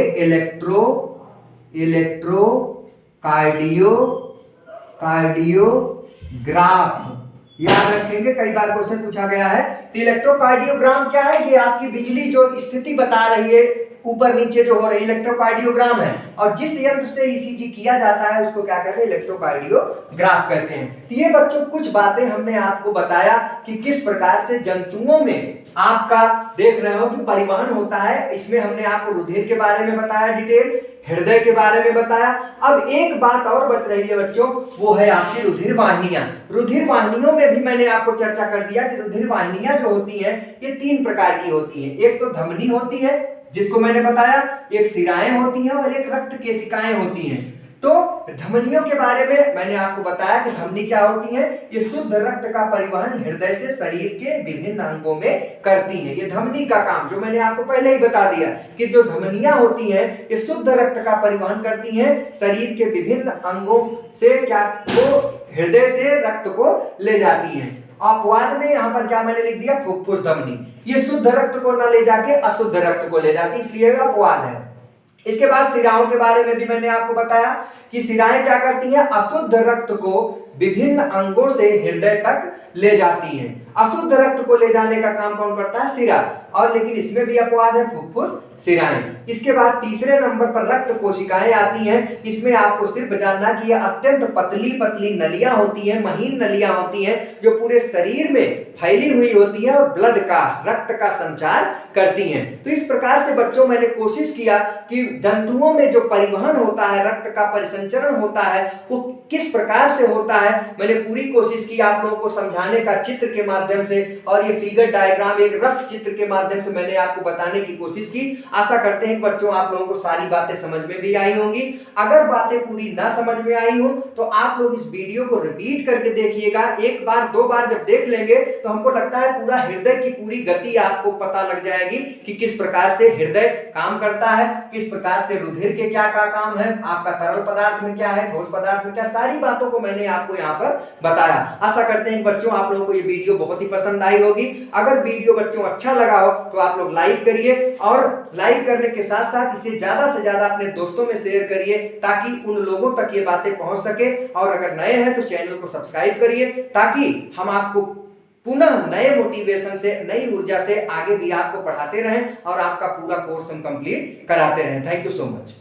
कार्डियोग्राफ, याद रखेंगे, कई बार क्वेश्चन पूछा गया है। तो इलेक्ट्रोकार्डियोग्राम क्या है, ये आपकी बिजली जो स्थिति बता रही है ऊपर नीचे जो हो रही इलेक्ट्रोकार्डियोग्राम है। और जिस यंत्र से ईसीजी किया जाता है उसको क्या कहते हैं, इलेक्ट्रोकार्डियोग्राफ कहते हैं। तो ये बच्चों कुछ बातें हमने आपको बताया कि किस प्रकार से जंतुओं में आपका देख रहे हो कि परिवहन होता है। इसमें हमने आपको रुधिर के बारे में बताया डिटेल, हृदय के बारे में बताया। अब एक बात और बच रही है बच्चों, वो है आपकी रुधिर वाहिनियां। रुधिर वाहिनियों में भी मैंने आपको चर्चा कर दिया कि रुधिर वाहिनियां जो होती हैं ये 3 प्रकार की होती हैं। एक तो धमनी होती है जिसको मैंने बताया, एक शिराएं होती हैं और एक रक्त केशिकाएं होती हैं। तो धमनियों के बारे में मैंने आपको बताया कि धमनी क्या होती है, ये शुद्ध रक्त का परिवहन हृदय से शरीर के विभिन्न अंगों में करती हैं। ये धमनी का काम जो मैंने आपको पहले ही बता दिया कि जो धमनियां होती हैं ये शुद्ध रक्त का परिवहन करती हैं शरीर के विभिन्न अंगों से, क्या को हृदय से रक्त को ले जाती हैं। अपवाद में यहाँ पर क्या मैंने लिख दिया, फुफ्फुस धमनी, ये शुद्ध रक्त को न ले जाके अशुद्ध रक्त को ले जाती, इसलिए अपवाद है। इसके बाद शिराओं के बारे में भी मैंने आपको बताया कि शिराएं क्या करती हैं, अशुद्ध रक्त को विभिन्न अंगों से हृदय तक ले जाती हैं। अशुद्ध रक्त को ले जाने का काम कौन करता है, शिरा, और लेकिन इसमें भी अपवाद है, फुफ्फुस, शिराएं। इसके बाद तीसरे नंबर पर रक्त कोशिकाएं आती हैं। इसमें आपको सिर्फ जानना कि यह अत्यंत पतली पतली नलियां होती हैं, महीन नलियां होती हैं जो पूरे शरीर में फैली हुई होती हैं और ब्लड का, रक्त का संचार करती हैं। तो इस प्रकार से बच्चों मैंने कोशिश किया कि जंतुओं में जो परिवहन होता है, रक्त का परिसंचरण होता है, वो किस प्रकार से होता है, मैंने पूरी कोशिश की आप लोगों को समझाने का चित्र के माध्यम से। और ये फिगर डायग्राम एक रफ चित्र के माध्यम से मैंने आपको बताने की कोशिश की। आशा करते हैं बच्चों आप लोगों को सारी बातें समझ में भी आई होंगी। अगर बातें पूरी ना समझ में आई हो तो आप लोग इस वीडियो को रिपीट करके देखिएगा। एक बार 2 बार जब देख लेंगे तो हमको लगता है पूरा हृदय की पूरी गति आपको पता लग जाएगी कि किस प्रकार से हृदय काम करता है, किस प्रकार से रुधिर के क्या काम है, आपका तरल पदार्थ में क्या है, ठोस पदार्थ में क्या, सारी बातों को मैंने आपको आपको यहाँ पर बताया। आशा करते हैं बच्चों आप लोगों को ये वीडियो बहुत ही पसंद आई होगी। अगर वीडियो बच्चों अच्छा लगा हो तो आप लोग लाइक करिए, और लाइक करने के साथ साथ इसे ज्यादा से ज्यादा अपने दोस्तों में शेयर करिए ताकि उन लोगों तक ये बातें पहुंच सके। और अगर नए हैं तो चैनल को सब्सक्राइब करिए ताकि हम आपको पुनः नए मोटिवेशन से, नई ऊर्जा से आगे भी आपको पढ़ाते रहें और आपका पूरा कोर्स हम कंप्लीट कराते रहें। Thank you so much.